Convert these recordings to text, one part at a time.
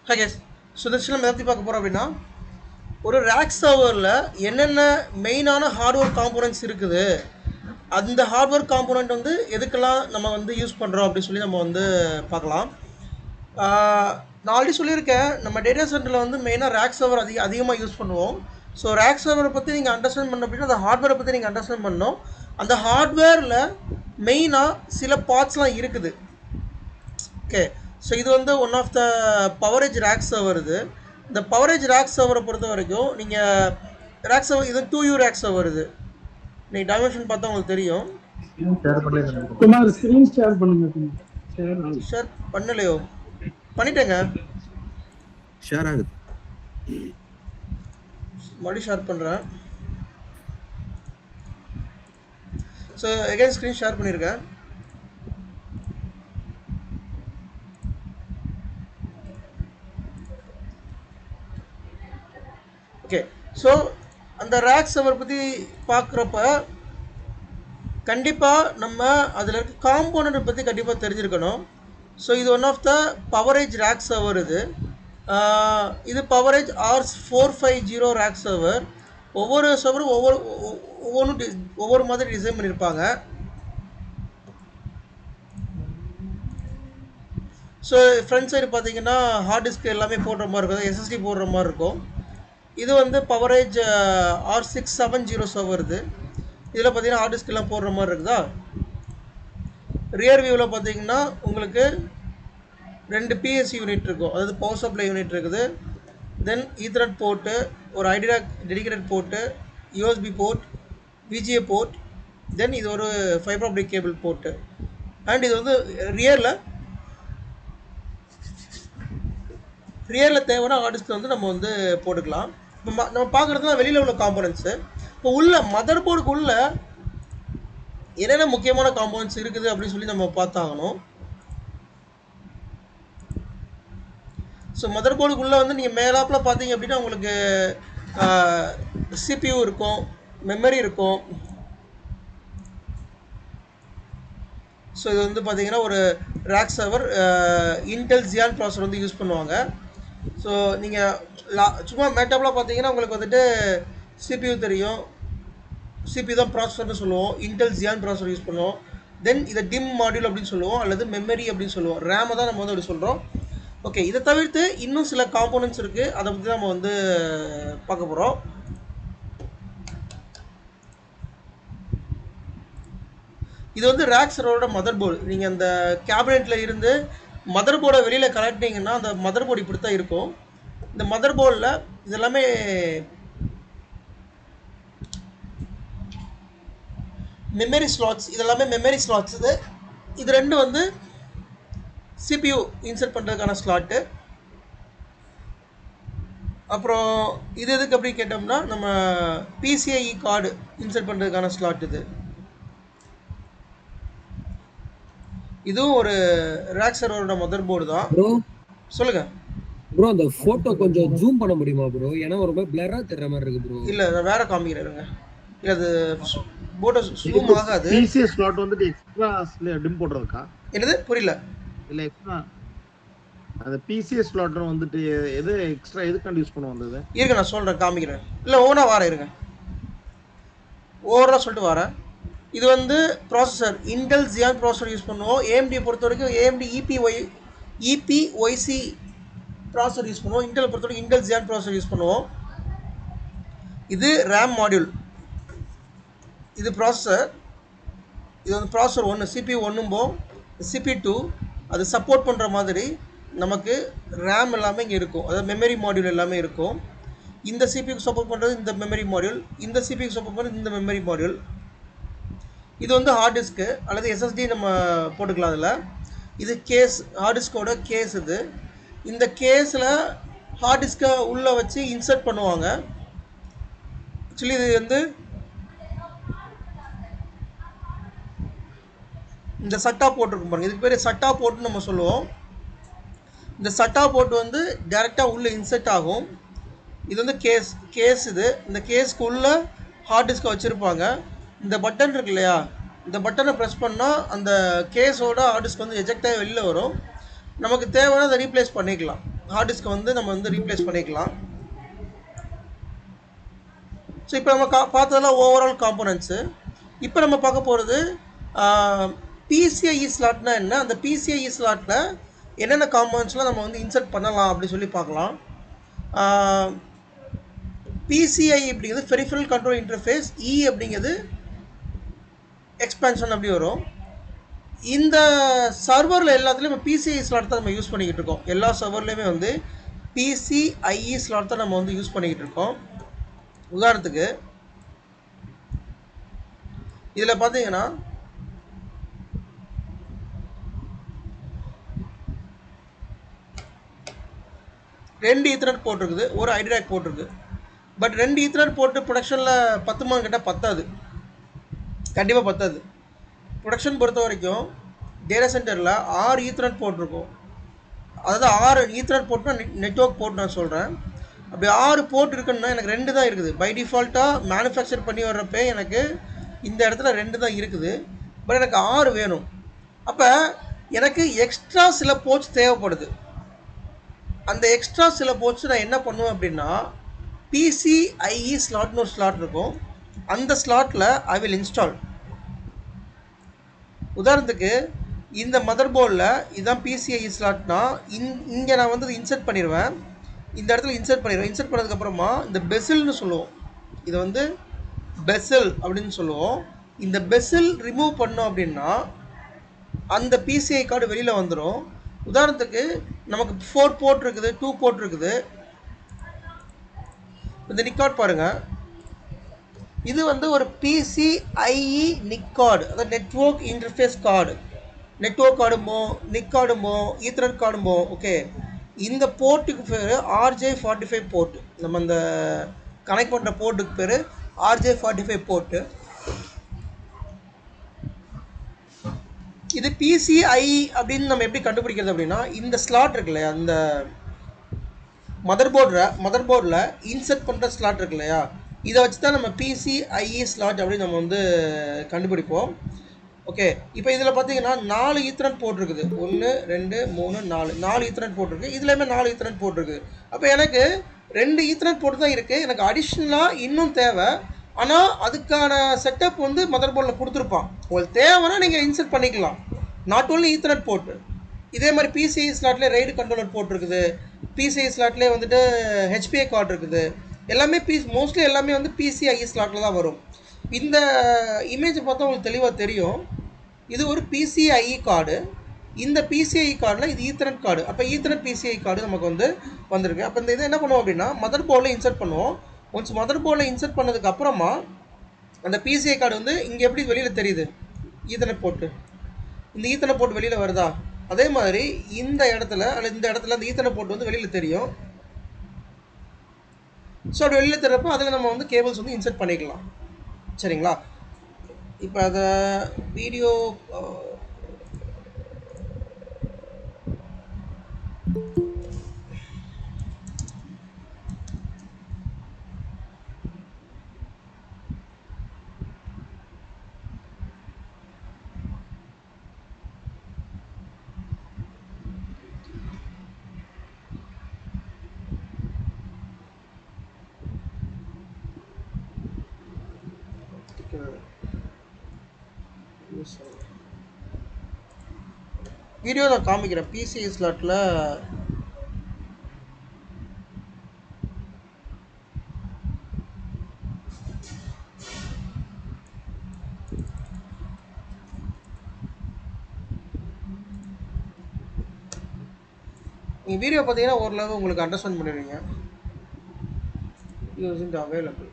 Hi guys, so இந்த விஷயம் எதை பார்க்க போகிறோம் அப்படின்னா ஒரு ரேக் சர்வரில் என்னென்ன மெயினான ஹார்ட்வேர் காம்போனன்ட்ஸ் இருக்குது, அந்த ஹார்ட்வேர் காம்போனன்ட் வந்து எதுக்கெல்லாம் நம்ம வந்து யூஸ் பண்ணுறோம் அப்படின்னு சொல்லி நம்ம வந்து பார்க்கலாம். நான் ஆல்ரெடி சொல்லியிருக்கேன், நம்ம டேட்டா சென்டரில் வந்து மெயினாக ரேக் சர்வர் அதிகமாக யூஸ் பண்ணுவோம். ஸோ ரேக் சர்வரை பற்றி நீங்கள் அண்டர்ஸ்டாண்ட் பண்ண அப்படின்னா அந்த ஹார்ட்வேரை பற்றி நீங்கள் அண்டர்ஸ்டாண்ட் பண்ணணும். அந்த ஹார்ட்வேரில் மெயினாக சில பார்ட்ஸ்லாம் இருக்குது. ஓகே, ஸோ இது வந்து one of the PowerEdge rack server. இந்த பவரேஜ் ரேக் சர்வரை பொறுத்த வரைக்கும் நீங்கள் ரேக் சர்வர் இது 2U ரேக் சர்வர். நீங்கள் டைமென்ஷன் பார்த்தா உங்களுக்கு தெரியும். ஷேர் பண்ணலையோ? பண்ணிட்டேங்க. ஷேர் ஆகுது, மறுபடியும் ஷேர் பண்ணுறேன். ஸோ எகைன் ஸ்க்ரீன் ஷேர் பண்ணியிருக்கேன். ஓகே, ஸோ அந்த ரேக் சர்வர் பற்றி பார்க்குறப்ப கண்டிப்பாக நம்ம அதில் இருக்க காம்போனண்ட்டை பற்றி கண்டிப்பாக தெரிஞ்சிருக்கணும். ஸோ இது one of the PowerEdge rack server. இது பவரேஜ் R450 ரேக் சர்வர். ஒவ்வொரு சர்வரும் ஒவ்வொரு மாதிரி டிசைன் பண்ணியிருப்பாங்க. ஸோ ஃப்ரண்ட் சைடு பார்த்தீங்கன்னா ஹார்ட் டிஸ்க் எல்லாமே போடுற மாதிரி இருக்கும், SSD போடுற மாதிரி இருக்கும். இது வந்து பவரேஜ் R670 சர்வர். இதில் பார்த்தீங்கன்னா ஹார்ட் டிஸ்க் எல்லாம் போடுற மாதிரி இருக்குதா. ரியர் வியூவில் பார்த்தீங்கன்னா உங்களுக்கு 2 PSC யூனிட் இருக்கும், அதாவது பவர் சப்ளை யூனிட் இருக்குது. தென் ஈத்தர்நெட் போர்ட்டு, ஒரு idea dedicated port, USB port, VGA port, then இது ஒரு fibre optic cable port. And இது வந்து ரியரில் தேவையான ஹார்ட் டிஸ்க் வந்து நம்ம வந்து போட்டுக்கலாம். இப்போ நம்ம பார்க்குறதுலாம் வெளியில் உள்ள காம்போனன்ட்ஸு. இப்போ உள்ள மதர் போர்டுக்கு உள்ள என்னென்ன முக்கியமான காம்போனன்ட்ஸ் இருக்குது அப்படின்னு சொல்லி நம்ம பார்த்தாகணும். ஸோ மதர் போர்டுக்குள்ளே வந்து நீங்கள் மேலாப்பில் பார்த்தீங்க அப்படின்னா உங்களுக்கு CPU இருக்கும், மெமரி இருக்கும். ஸோ இது வந்து பார்த்தீங்கன்னா ஒரு rack server Intel Ziyan processor வந்து யூஸ் பண்ணுவாங்க. ஸோ நீங்கள் சும்மா மேட்டாப்பில் பார்த்தீங்கன்னா உங்களுக்கு வந்துட்டு CPU தெரியும். CPU தான் ப்ராசஸர்னு சொல்லுவோம். இன்டெல் ஜியான் ப்ராசஸர் யூஸ் பண்ணுவோம். தென் இதை டிம் மாடியூல் அப்படின்னு சொல்லுவோம், அல்லது மெமரி அப்படின்னு சொல்லுவோம். ரேமை தான் நம்ம வந்து அப்படி சொல்கிறோம். ஓகே, இதை தவிர்த்து இன்னும் சில காம்போனன்ட்ஸ் இருக்குது, அதை பற்றி நம்ம வந்து பார்க்க போகிறோம். இது வந்து ரேக் சர்வரோட மதர் போர்டு. நீங்கள் அந்த கேபினெட்டில் இருந்து மதர் போர்டை வெளியில் கலெக்டிங்கன்னா அந்த மதர் போர்டு இப்படி தான் இருக்கும். இந்த மதர் போர்டில் இதெல்லாமே மெமரி ஸ்லாட்ஸ், இதெல்லாமே மெமரி ஸ்லாட்ஸ். இது ரெண்டு வந்து CPU இன்சர்ட் பண்ணுறதுக்கான ஸ்லாட்டு. அப்புறம் இது எதுக்கு அப்படி கேட்டோம்னா நம்ம PCIe கார்டு இன்சர்ட் பண்ணுறதுக்கான ஸ்லாட். இதுவும் ஒரு ரேக் சர்வரோட மதர் போர்டு தான். ப்ரோ சொல்லுங்க ப்ரோ, அந்த போட்டோ கொஞ்சம் ஜூம் பண்ண முடியுமா ப்ரோ? ஏன்னா ஒரு மாதிரி பிளரா தெரியற மாதிரி இருக்கு ப்ரோ. இல்ல நான் வேற காமிக்கிறேங்க. இல்ல அது போட்டோ ஜூம் ஆகாது. PCS ஸ்லாட் வந்து எக்ஸ்ட்ரா டிம் போடுறதுக்கா? என்னது புரியல? இல்ல எக்ஸ்ட்ரா அந்த PCS ஸ்லாட் வந்துட்டு எது எக்ஸ்ட்ரா எதுக்காண்டி யூஸ் பண்ண வந்தது? இருங்க நான் சொல்றேன், காமிக்கிறேன். இல்ல ஓனா வாரேன், இருங்க ஓவரா சொல்லிட்டு வரேன். இது வந்து processor Intel Ziyan processor use பண்ணுவோம். AMD பொறுத்த வரைக்கும் AMD EPYC ப்ராசஸர் யூஸ் பண்ணுவோம். இன்டெல் பொறுத்த வரைக்கும் இன்டெல் ஜியான் ப்ராசஸர் யூஸ் பண்ணுவோம். இது ரேம் மாடியூல், இது ப்ராசஸர். இது வந்து ப்ராசஸர் 1, CPU 1 CPU 2 அது சப்போர்ட் பண்ணுற மாதிரி நமக்கு ரேம் எல்லாமே இங்கே இருக்கும், அதாவது மெமரி மாடியூல் எல்லாமே இருக்கும். இந்த CPUக்கு சப்போர்ட் பண்ணுறது இந்த மெமரி மாடியூல், இந்த CPUக்கு சப்போர்ட் பண்ணுறது இந்த மெமரி மாடியூல். இது வந்து ஹார்ட் டிஸ்க்கு அல்லது SSD நம்ம போட்டுக்கலாம் அதில். இது கேஸ், ஹார்ட் டிஸ்கோட கேஸ். இந்த கேஸில் ஹார்ட் டிஸ்க்கை உள்ளே வச்சு இன்சர்ட் பண்ணுவாங்க. ஆக்சுவலி இது வந்து இந்த சட்டா போர்ட் இருக்கும் பாருங்கள், இதுக்கு பேர் சட்டா போர்ட்னு நம்ம சொல்லுவோம். இந்த சட்டா போர்ட் வந்து டேரெக்டாக உள்ளே இன்சர்ட் ஆகும். இது வந்து கேஸ். இந்த கேஸ்க்கு உள்ளே ஹார்ட் டிஸ்க்கை வச்சுருப்பாங்க. இந்த பட்டன் இருக்கு இல்லையா, இந்த பட்டனை ப்ரெஸ் பண்ணால் அந்த கேஸோட ஹார்ட் டிஸ்க் வந்து எஜெக்ட் ஆகி வெளியில் வரும். நமக்கு தேவையான அதை ரீப்ளேஸ் பண்ணிக்கலாம். ஹார்ட் டிஸ்க்கை வந்து நம்ம வந்து ரீப்ளேஸ் பண்ணிக்கலாம். ஸோ இப்போ நம்ம பார்த்ததெல்லாம் ஓவரால் காம்போனன்ட்ஸு. இப்போ நம்ம பார்க்க போகிறது PCIe ஸ்லாட்னா என்ன, அந்த PCIe ஸ்லாட்டில் என்னென்ன காம்போனன்ட்ஸ்லாம் நம்ம வந்து இன்சர்ட் பண்ணலாம் அப்படி சொல்லி பார்க்கலாம். PCI அப்படிங்கிறது பெரிஃபரல் கண்ட்ரோல் இன்டர்ஃபேஸ், அப்படிங்கிறது எக்ஸ்பேன்ஷன் அப்படி வரும். இந்த சர்வரில் எல்லாத்துலேயும் நம்ம PCI ஸ்லாட் தான் நம்ம யூஸ் பண்ணிக்கிட்டு இருக்கோம். எல்லா சர்வர்லேயுமே வந்து PCIe ஸ்லாட் தான் நம்ம வந்து யூஸ் பண்ணிக்கிட்டு இருக்கோம். உதாரணத்துக்கு இதில் பார்த்தீங்கன்னா ரெண்டு ஈத்தர்நெட் போர்ட் இருக்குது, ஒரு ஐடிராக் போர்ட் இருக்குது. பட் ரெண்டு ஈத்தர்நெட் போர்ட்டு ப்ரொடக்ஷனில் 10 கேட்டால் பத்தாது, கண்டிப்பாக பத்தாது. ப்ரொடக்ஷன் பொறுத்த வரைக்கும் டேட்டா சென்டரில் 6 ஈத்தர்நெட் போர்ட் இருக்கும். அதாவது 6 ஈத்தர்நெட் போர்ட்னா நெட்வொர்க் போர்ட் நான் சொல்கிறேன். அப்படி 6 போர்ட் இருக்குன்னா எனக்கு 2 தான் இருக்குது. பை டிஃபால்ட்டாக மேனுஃபேக்சர் பண்ணி வர்றப்போ எனக்கு இந்த இடத்துல 2 தான் இருக்குது. பட் எனக்கு 6 வேணும். அப்போ எனக்கு எக்ஸ்ட்ரா சில போர்ட்ஸ் தேவைப்படுது. அந்த எக்ஸ்ட்ரா சில போர்ட்ஸ் நான் என்ன பண்ணுவேன் அப்படின்னா, PCIe ஸ்லாட்னு ஒரு ஸ்லாட் இருக்கும், அந்த ஸ்லாட்டில் ஐ வில் இன்ஸ்டால். உதாரணத்துக்கு இந்த மதர் போர்டில் இதுதான் PCIe ஸ்லாட்னா இங்கே நான் வந்து இன்சர்ட் பண்ணிடுவேன். இந்த இடத்துல இன்சர்ட் பண்ணிடுவேன். இன்சர்ட் பண்ணதுக்கப்புறமா இந்த பெசில்னு சொல்லுவோம், இதை வந்து பெசில் அப்படின்னு சொல்லுவோம். இந்த பெசில் ரிமூவ் பண்ணோம் அப்படின்னா அந்த PCI கார்டு வெளியில் வந்துடும். உதாரணத்துக்கு நமக்கு 4 போர்ட் இருக்குது, 2 போர்ட் இருக்குது. இந்த நிக் கார்டு பாருங்கள், இது வந்து ஒரு PCIe நிக் கார்டு, அதாவது நெட்வொர்க் இன்டர்ஃபேஸ் கார்டு. நெட்வொர்க் கார்டுமோ நிக் கார்டுமோ ஈத்தர்நெட் கார்டுமோ ஓகே. இந்த போர்ட்டுக்கு பேர் RJ45 போர்ட்டு. நம்ம இந்த கனெக்ட் பண்ணுற போர்ட்டுக்கு பேர் RJ45 போர்ட்டு. இது PCIe அப்படின்னு நம்ம எப்படி கண்டுபிடிக்கிறது அப்படின்னா, இந்த ஸ்லாட் இருக்கு இல்லையா, இந்த மதர் போர்டில் இன்சர்ட் பண்ணுற ஸ்லாட் இருக்கு இல்லையா, இதை வச்சு தான் நம்ம PCIe ஸ்லாட் அப்படின்னு நம்ம வந்து கண்டுபிடிப்போம். ஓகே, இப்போ இதில் பார்த்தீங்கன்னா 4 ஈத்தர்நெட் போர்ட் இருக்குது. 1 2 3 4 ஈத்தர்நெட் போர்ட் இருக்குது. இதுலேயுமே 4 ஈத்தர்நெட் போர்ட் இருக்குது. அப்போ எனக்கு 2 ஈத்தர்நெட் போர்ட் தான் இருக்குது. எனக்கு அடிஷ்னலாக இன்னும் தேவை. ஆனால் அதுக்கான செட்டப் வந்து மதர் போர்டில் கொடுத்துருப்பான். உங்களுக்கு தேவைன்னா நீங்கள் இன்சர்ட் பண்ணிக்கலாம். நாட் ஓன்லி ஈத்தர்நெட் போர்ட்டு, இதே மாதிரி PCI ஸ்லாட்லேயே ரைடு கண்ட்ரோலர் போர்ட் இருக்குது. PCI ஸ்லாட்லேயே வந்துட்டு HPA கார்டு இருக்குது. எல்லாமே மோஸ்ட்லி எல்லாமே வந்து PCIe ஸ்லாட்டில் தான் வரும். இந்த இமேஜை பார்த்தா உங்களுக்கு தெளிவாக தெரியும், இது ஒரு PCIe கார்டு. இந்த PCIe கார்டில் இது ஈத்தர்நெட் கார்டு. அப்போ ஈத்தர்நெட் PCIe கார்டு நமக்கு வந்து வந்திருக்கு. அப்போ இந்த இதை என்ன பண்ணுவோம் அப்படின்னா, மதர் போர்டில் இன்சர்ட் பண்ணுவோம். ஒன்ஸ் மதர் போர்டில் இன்சர்ட் பண்ணதுக்கு அப்புறமா அந்த PCI கார்டு வந்து இங்கே எப்படி வெளியில் தெரியுது, ஈத்தர்நெட் போர்ட்டு, இந்த ஈத்தர்நெட் போர்ட் வெளியில் வருதா, அதே மாதிரி இந்த இடத்துல அல்லது இந்த இடத்துல அந்த ஈத்தர்நெட் போர்ட் வந்து வெளியில் தெரியும். ஸோ அப்படி வெளியில் தெரிறப்போ அதில் நம்ம வந்து கேபிள்ஸ் வந்து இன்சர்ட் பண்ணிக்கலாம். சரிங்களா? இப்போ அதை வீடியோ நான் காமிக்கிறேன். PCI ஸ்லாட்டில் நீங்கள் வீடியோ பார்த்தீங்கன்னா ஓரளவு உங்களுக்கு அண்டர்ஸ்டாண்ட் பண்ணிடுவீங்க. You isn't available.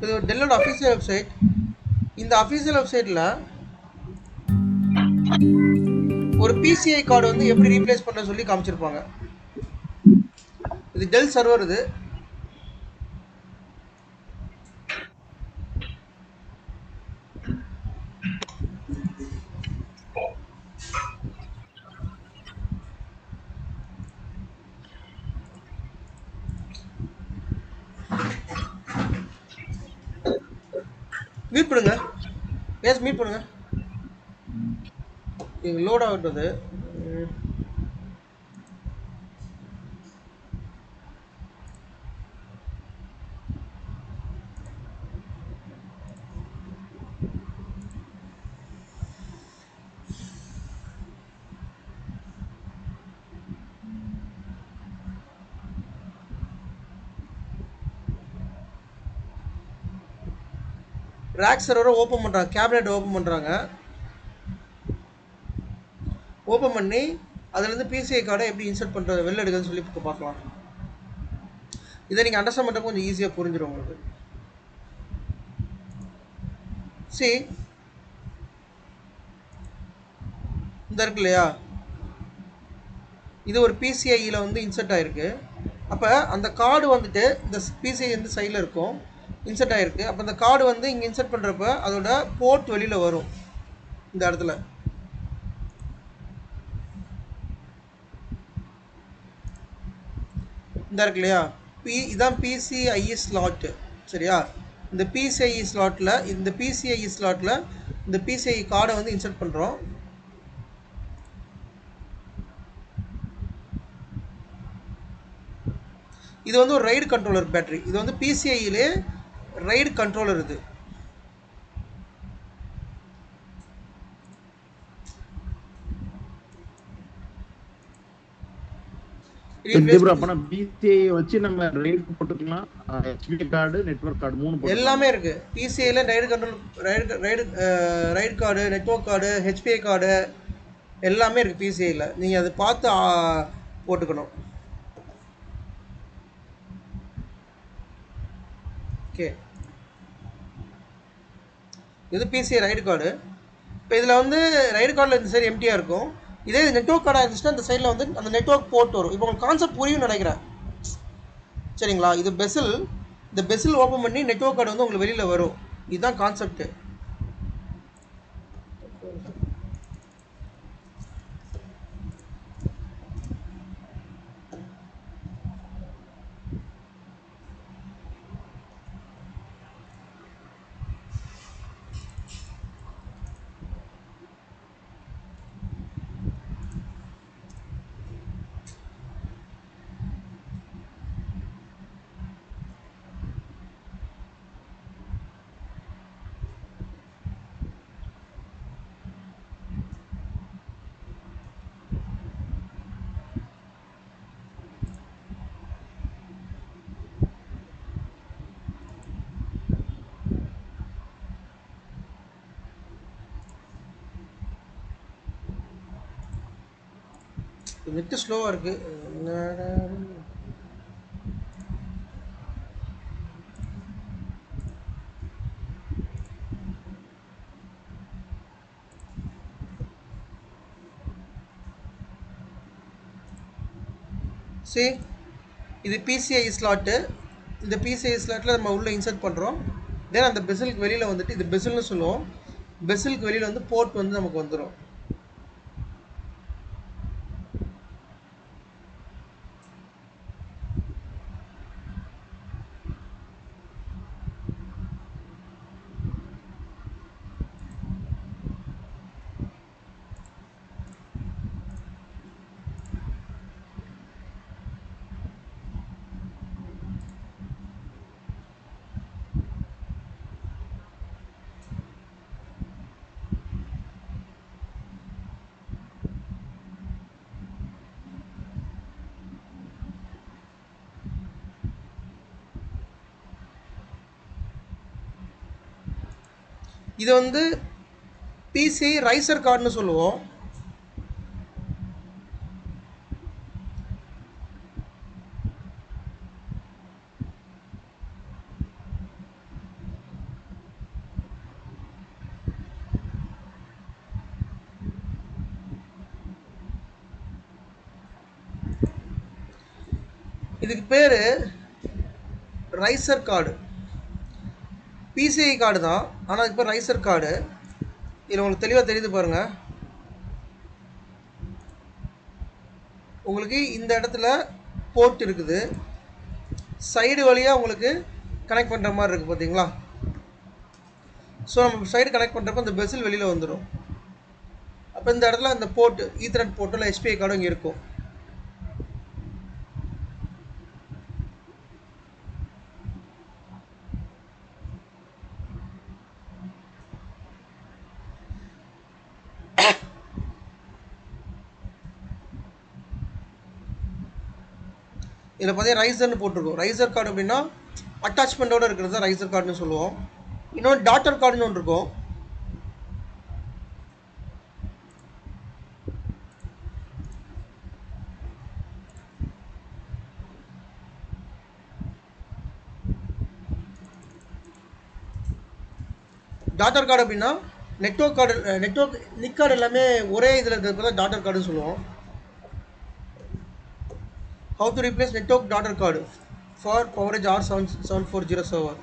இது ஒரு டெல்லோட அஃபீஷியல் வெப்சைட். இந்த அஃபீஷியல் வெப்சைட்டில் ஒரு பிசிஐ கார்டு வந்து எப்படி ரீப்ளேஸ் பண்ண சொல்லி காமிச்சிருப்பாங்க. இது டெல் சர்வர். இது மீட் பண்ணுங்க. எஸ் மீட் பண்ணுங்க. இது லோட் ஆகுது. ரேக் சர்வரை ஓப்பன் பண்ணுறாங்க, கேபினெட் ஓப்பன் பண்ணுறாங்க. ஓப்பன் பண்ணி அதுலேருந்து பிசிஐ கார்டை எப்படி இன்சர்ட் பண்ணுறது, வெளில எடுக்குதுன்னு சொல்லி இப்போ பார்க்கலாம். இதை நீங்கள் அண்டர்ஸ்டாண்ட் பண்ணுறது கொஞ்சம் ஈஸியாக புரிஞ்சிடும் உங்களுக்கு. சரி, இந்த இருக்கு இல்லையா, இது ஒரு பிசிஐயில் வந்து இன்சர்ட் ஆகிருக்கு. அப்போ அந்த கார்டு வந்துட்டு இந்த பிசிஐ வந்து சைடில் இருக்கும், இன்சர்ட் ஆகிருக்கு. அப்போ அந்த கார்டு வந்து இங்கே இன்சர்ட் பண்ணுறப்ப அதோட போர்ட் வெளியில் வரும் இந்த இடத்துல. இந்த இருக்கு இல்லையா, இதான் பிசிஐஇ ஸ்லாட்டு. சரியா, இந்த பிசிஐஇ ஸ்லாட்டில் இந்த பிசிஐ கார்டை வந்து இன்சர்ட் பண்ணுறோம். இது வந்து ஒரு ரைடு கண்ட்ரோலர் பேட்டரி. இது வந்து பிசிஐயிலே ரைடு கண்ட்ரோலர். இது அப்பனா பிசிஐ வச்சு நம்ம ரைட் போட்டுக்கலாம். ஹெச்பி கார்டு, நெட்வொர்க் கார்டு 3 எல்லாமே இருக்கு. பிசிஐல RAID control, RAID card, network card, HBI card எல்லாமே இருக்கு பிசிஐல. நீங்க அதை பார்த்து போட்டுக்கணும். ஓகே, இது பிசிஐ ரைடு கார்டு. இப்போ இதில் வந்து ரைடு கார்டில் இந்த சைடு எம்டியாக இருக்கும். இதே நெட்வொர்க் கார்டாக இருந்துச்சுன்னா இந்த சைடில் வந்து அந்த நெட்வொர்க் போர்ட் வரும். இப்போ உங்களுக்கு கான்செப்ட் புரியும்னு நினைக்கிறேன். சரிங்களா, இது பெசில். இந்த பெசில் ஓப்பன் பண்ணி நெட்வொர்க் கார்டு வந்து உங்களுக்கு வெளியில் வரும். இதுதான் கான்செப்ட். நெட்டு ஸ்லோவாக இருக்குது. சரி, இது பிசிஐ ஸ்லாட்டு. இந்த பிசிஐ ஸ்லாட்டில் நம்ம உள்ளே இன்சர்ட் பண்ணுறோம். தென் அந்த பெசிலுக்கு வெளியில் வந்துட்டு, இது பெசில்னு சொல்லுவோம், பெசிலுக்கு வெளியில் வந்து போர்ட் வந்து நமக்கு வந்துடும். இது வந்து பிசிஐ ரைசர் கார்டுன்னு சொல்லுவோம். இதுக்கு பேர் ரைசர் கார்டு. பிசிஐ கார்டு தான், ஆனால் இதுக்கு பேர் ரைசர் கார்டு. இதில் உங்களுக்கு தெளிவாக தெரியுது பாருங்கள். உங்களுக்கு இந்த இடத்துல போர்ட் இருக்குது, சைடு வழியாக உங்களுக்கு கனெக்ட் பண்ணுற மாதிரி இருக்குது பார்த்தீங்களா. ஸோ நம்ம சைடு கனெக்ட் பண்ணுறப்ப இந்த பெசில் வெளியில் வந்துடும். அப்போ இந்த இடத்துல இந்த போர்ட்டு ஈத்தர்நெட் போர்ட்டு இல்லை HPI கார்டும் இங்கே இருக்கும். இதில் பார்த்தீங்கன்னா ரைசர்னு போட்டிருக்கோம். ரைசர் கார்டு அப்படின்னா அட்டாச்மெண்ட்டோடு இருக்கிறது தான் ரைசர் கார்டுன்னு சொல்லுவோம். இன்னொன்று டாட்டர் கார்டுன்னு ஒன்று இருக்கும். டாட்டர் கார்டு அப்படின்னா நெட்வொர்க் கார்டு, நெட்வொர்க் நிக் கார்டு எல்லாமே ஒரே இதில் இருக்கிறது தான் டாட்டர் கார்டுன்னு சொல்லுவோம். How to replace network daughter card for PowerEdge R740 server.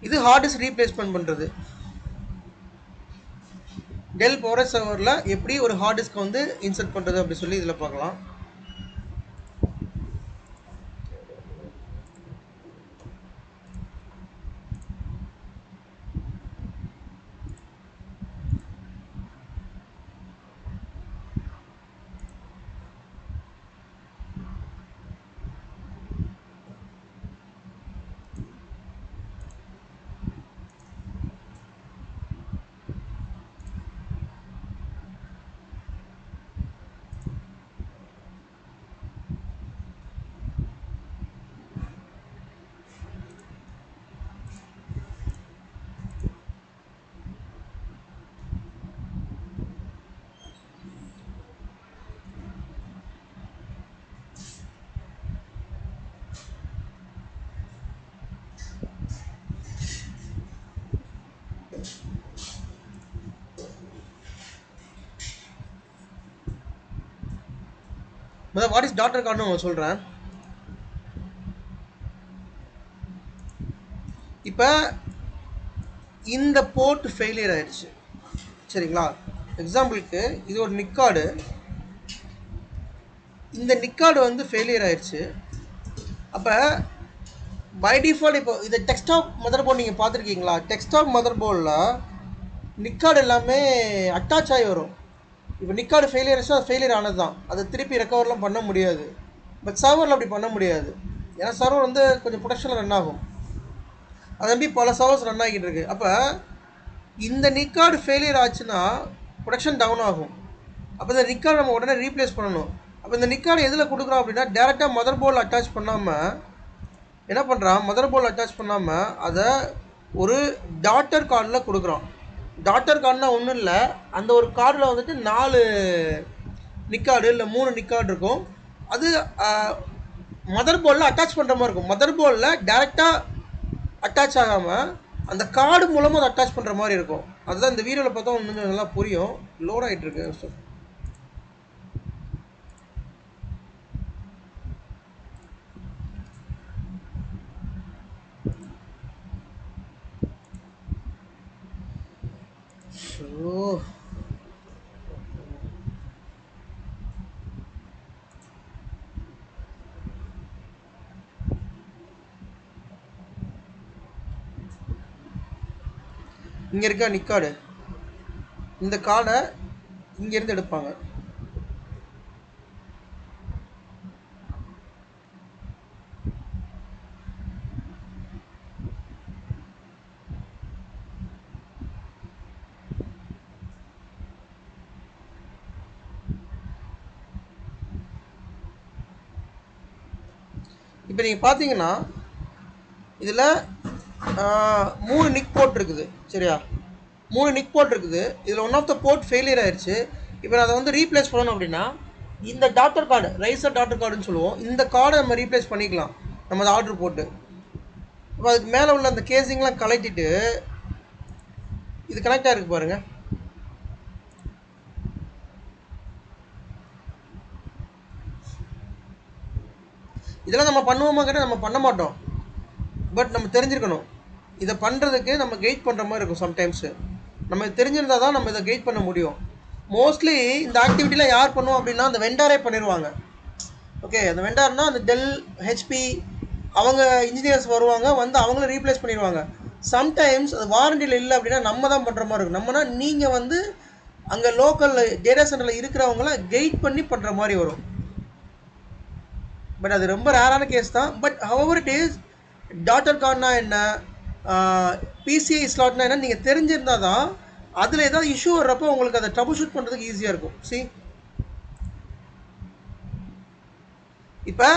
இது ஹார்ட் டிஸ்க் ரீப்ளேஸ்மெண்ட் பண்ணுறது. டெல் PowerEdge சர்வரில் எப்படி ஒரு ஹார்ட் டிஸ்க் வந்து இன்சர்ட் பண்ணுறது அப்படி சொல்லி இதில் பார்க்கலாம். வாட் இஸ் டாட்டர் கார்டுன்னு உங்களுக்கு சொல்கிறேன். இப்போ இந்த போர்ட் ஃபெயிலியர் ஆயிடுச்சு சரிங்களா. எக்ஸாம்பிளுக்கு இது ஒரு நிக் கார்டு. இந்த நிக் கார்டு வந்து ஃபெயிலியர் ஆயிடுச்சு. அப்போ பை டிஃபால்ட் இப்போ இதை டெஸ்க்டாப் மதர் போர்டு நீங்கள் பார்த்துருக்கீங்களா? டெஸ்க்டாப் மதர் போர்டில் நிக் கார்டு எல்லாமே அட்டாச் ஆகி வரும். இப்போ நிக் கார்டு ஃபெயிலியர் ஆச்சு, அது ஃபெயிலியர் ஆனது தான், அதை திருப்பி ரெக்கவர்லாம் பண்ண முடியாது. பட் சர்வரில் அப்படி பண்ண முடியாது. ஏன்னா சர்வர் வந்து கொஞ்சம் ப்ரொடக்ஷனில் ரன் ஆகும். அதை நம்பி பல சர்வர்ஸ் ரன் ஆகிட்டு இருக்கு. அப்போ இந்த நிக் கார்டு ஃபெயிலியர் ஆச்சுன்னா ப்ரொடக்ஷன் டவுன் ஆகும். அப்போ இந்த நிக் கார்டு நம்ம உடனே ரீப்ளேஸ் பண்ணணும். அப்போ இந்த நிக் கார்டு எதில் கொடுக்குறோம் அப்படின்னா டேரெக்டாக மதர் போர்டில் அட்டாச் பண்ணாமல் என்ன பண்ணுறான், மதர் போர்டில் அட்டாச் பண்ணாமல் அதை ஒரு டாட்டர் கார்டில் கொடுக்குறோம். டாட்டர் கார்டுனா ஒன்றும் இல்லை, அந்த ஒரு கார்டில் வந்துட்டு 4 நிக் கார்டு இல்லை 3 நிக் கார்டு இருக்கும். அது மதர் போர்டில் அட்டாச் பண்ணுற மாதிரி இருக்கும். மதர் போர்டில் டேரெக்டாக அட்டாச் ஆகாமல் அந்த கார்டு மூலமாக அதை அட்டாச் பண்ணுற மாதிரி இருக்கும். அதுதான் இந்த வீடியோவில் பார்த்தா கொஞ்சம் நல்லா புரியும். லோட் ஆகிட்டுருக்கு. இங்கே இருக்க நிக் கார்டு, இந்த கார்டை இங்கேருந்து எடுப்பாங்க. இப்போ நீங்கள் பார்த்தீங்கன்னா இதில் 3 நிக் போர்ட் இருக்குது சரியா. 3 நிக் போர்ட் இருக்குது. இதில் one of the port failure ஆயிடுச்சு. இப்போ நான் அதை வந்து ரீப்ளேஸ் பண்ணணும் அப்படின்னா இந்த டாட்டர் கார்டு, ரைசர் டாட்டர் கார்டுன்னு சொல்லுவோம், இந்த கார்டை நம்ம ரீப்ளேஸ் பண்ணிக்கலாம் நம்ம அதை ஆர்டர் போட்டு. இப்போ அதுக்கு மேலே உள்ள அந்த கேசிங்லாம் கலட்டிட்டு இது கனெக்ட் ஆகிருக்கு பாருங்கள். இதெல்லாம் நம்ம பண்ணுவோமா கேட்டால் நம்ம பண்ண மாட்டோம். பட் நம்ம தெரிஞ்சிருக்கணும். இதை பண்ணுறதுக்கு நம்ம கைட் பண்ணுற மாதிரி இருக்கும். சம்டைம்ஸு நம்ம தெரிஞ்சிருந்தால் தான் நம்ம இதை கைட் பண்ண முடியும். மோஸ்ட்லி இந்த ஆக்டிவிட்டிலாம் யார் பண்ணுவோம் அப்படின்னா அந்த வெண்டாரே பண்ணிடுவாங்க. ஓகே, அந்த வெண்டார்னால் அந்த டெல், ஹெச்பி அவங்க இன்ஜினியர்ஸ் வருவாங்க, வந்து அவங்கள ரீப்ளேஸ் பண்ணிடுவாங்க. சம்டைம்ஸ் அது வாரண்டியில் இல்லை அப்படின்னா நம்ம தான் பண்ணுற மாதிரி இருக்கும். நம்மனா நீங்கள் வந்து அங்கே லோக்கல் டேட்டா சென்டரில் இருக்கிறவங்கள கைட் பண்ணி பண்ணுற மாதிரி வரும். பட் அது ரொம்ப ரேரான கேஸ் தான். But however it is, daughter கார்ட்னா என்ன, பிசிஐ ஸ்லாட்னா என்ன நீங்கள் தெரிஞ்சிருந்தால் தான் அதில் ஏதாவது இஷ்யூ வர்றப்போ உங்களுக்கு அதை ட்ரபிள் ஷூட் பண்ணுறதுக்கு ஈஸியாக இருக்கும். இப்போ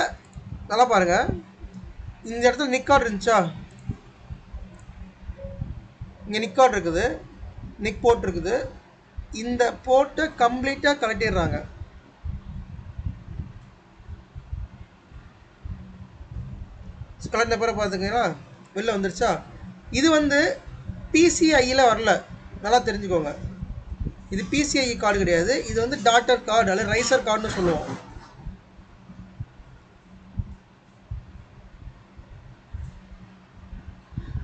நல்லா பாருங்கள், இந்த இடத்துல நிக் கார்டு இருந்துச்சா, இங்கே நிக் கார்டு இருக்குது, நிக் போர்ட் இருக்குது. இந்த போர்ட்டை கம்ப்ளீட்டாக கலட்டிடுறாங்க. கலட்டின பிறகு பார்த்துக்கிங்களா வெளில வந்துருச்சா. இது வந்து பிசிஐயில் வரல, நல்லா தெரிஞ்சுக்கோங்க. இது பிசிஐ கார்டு கிடையாது, இது வந்து டாட்டர் கார்டு அல்லது ரைசர் கார்டுன்னு சொல்லுவோம்.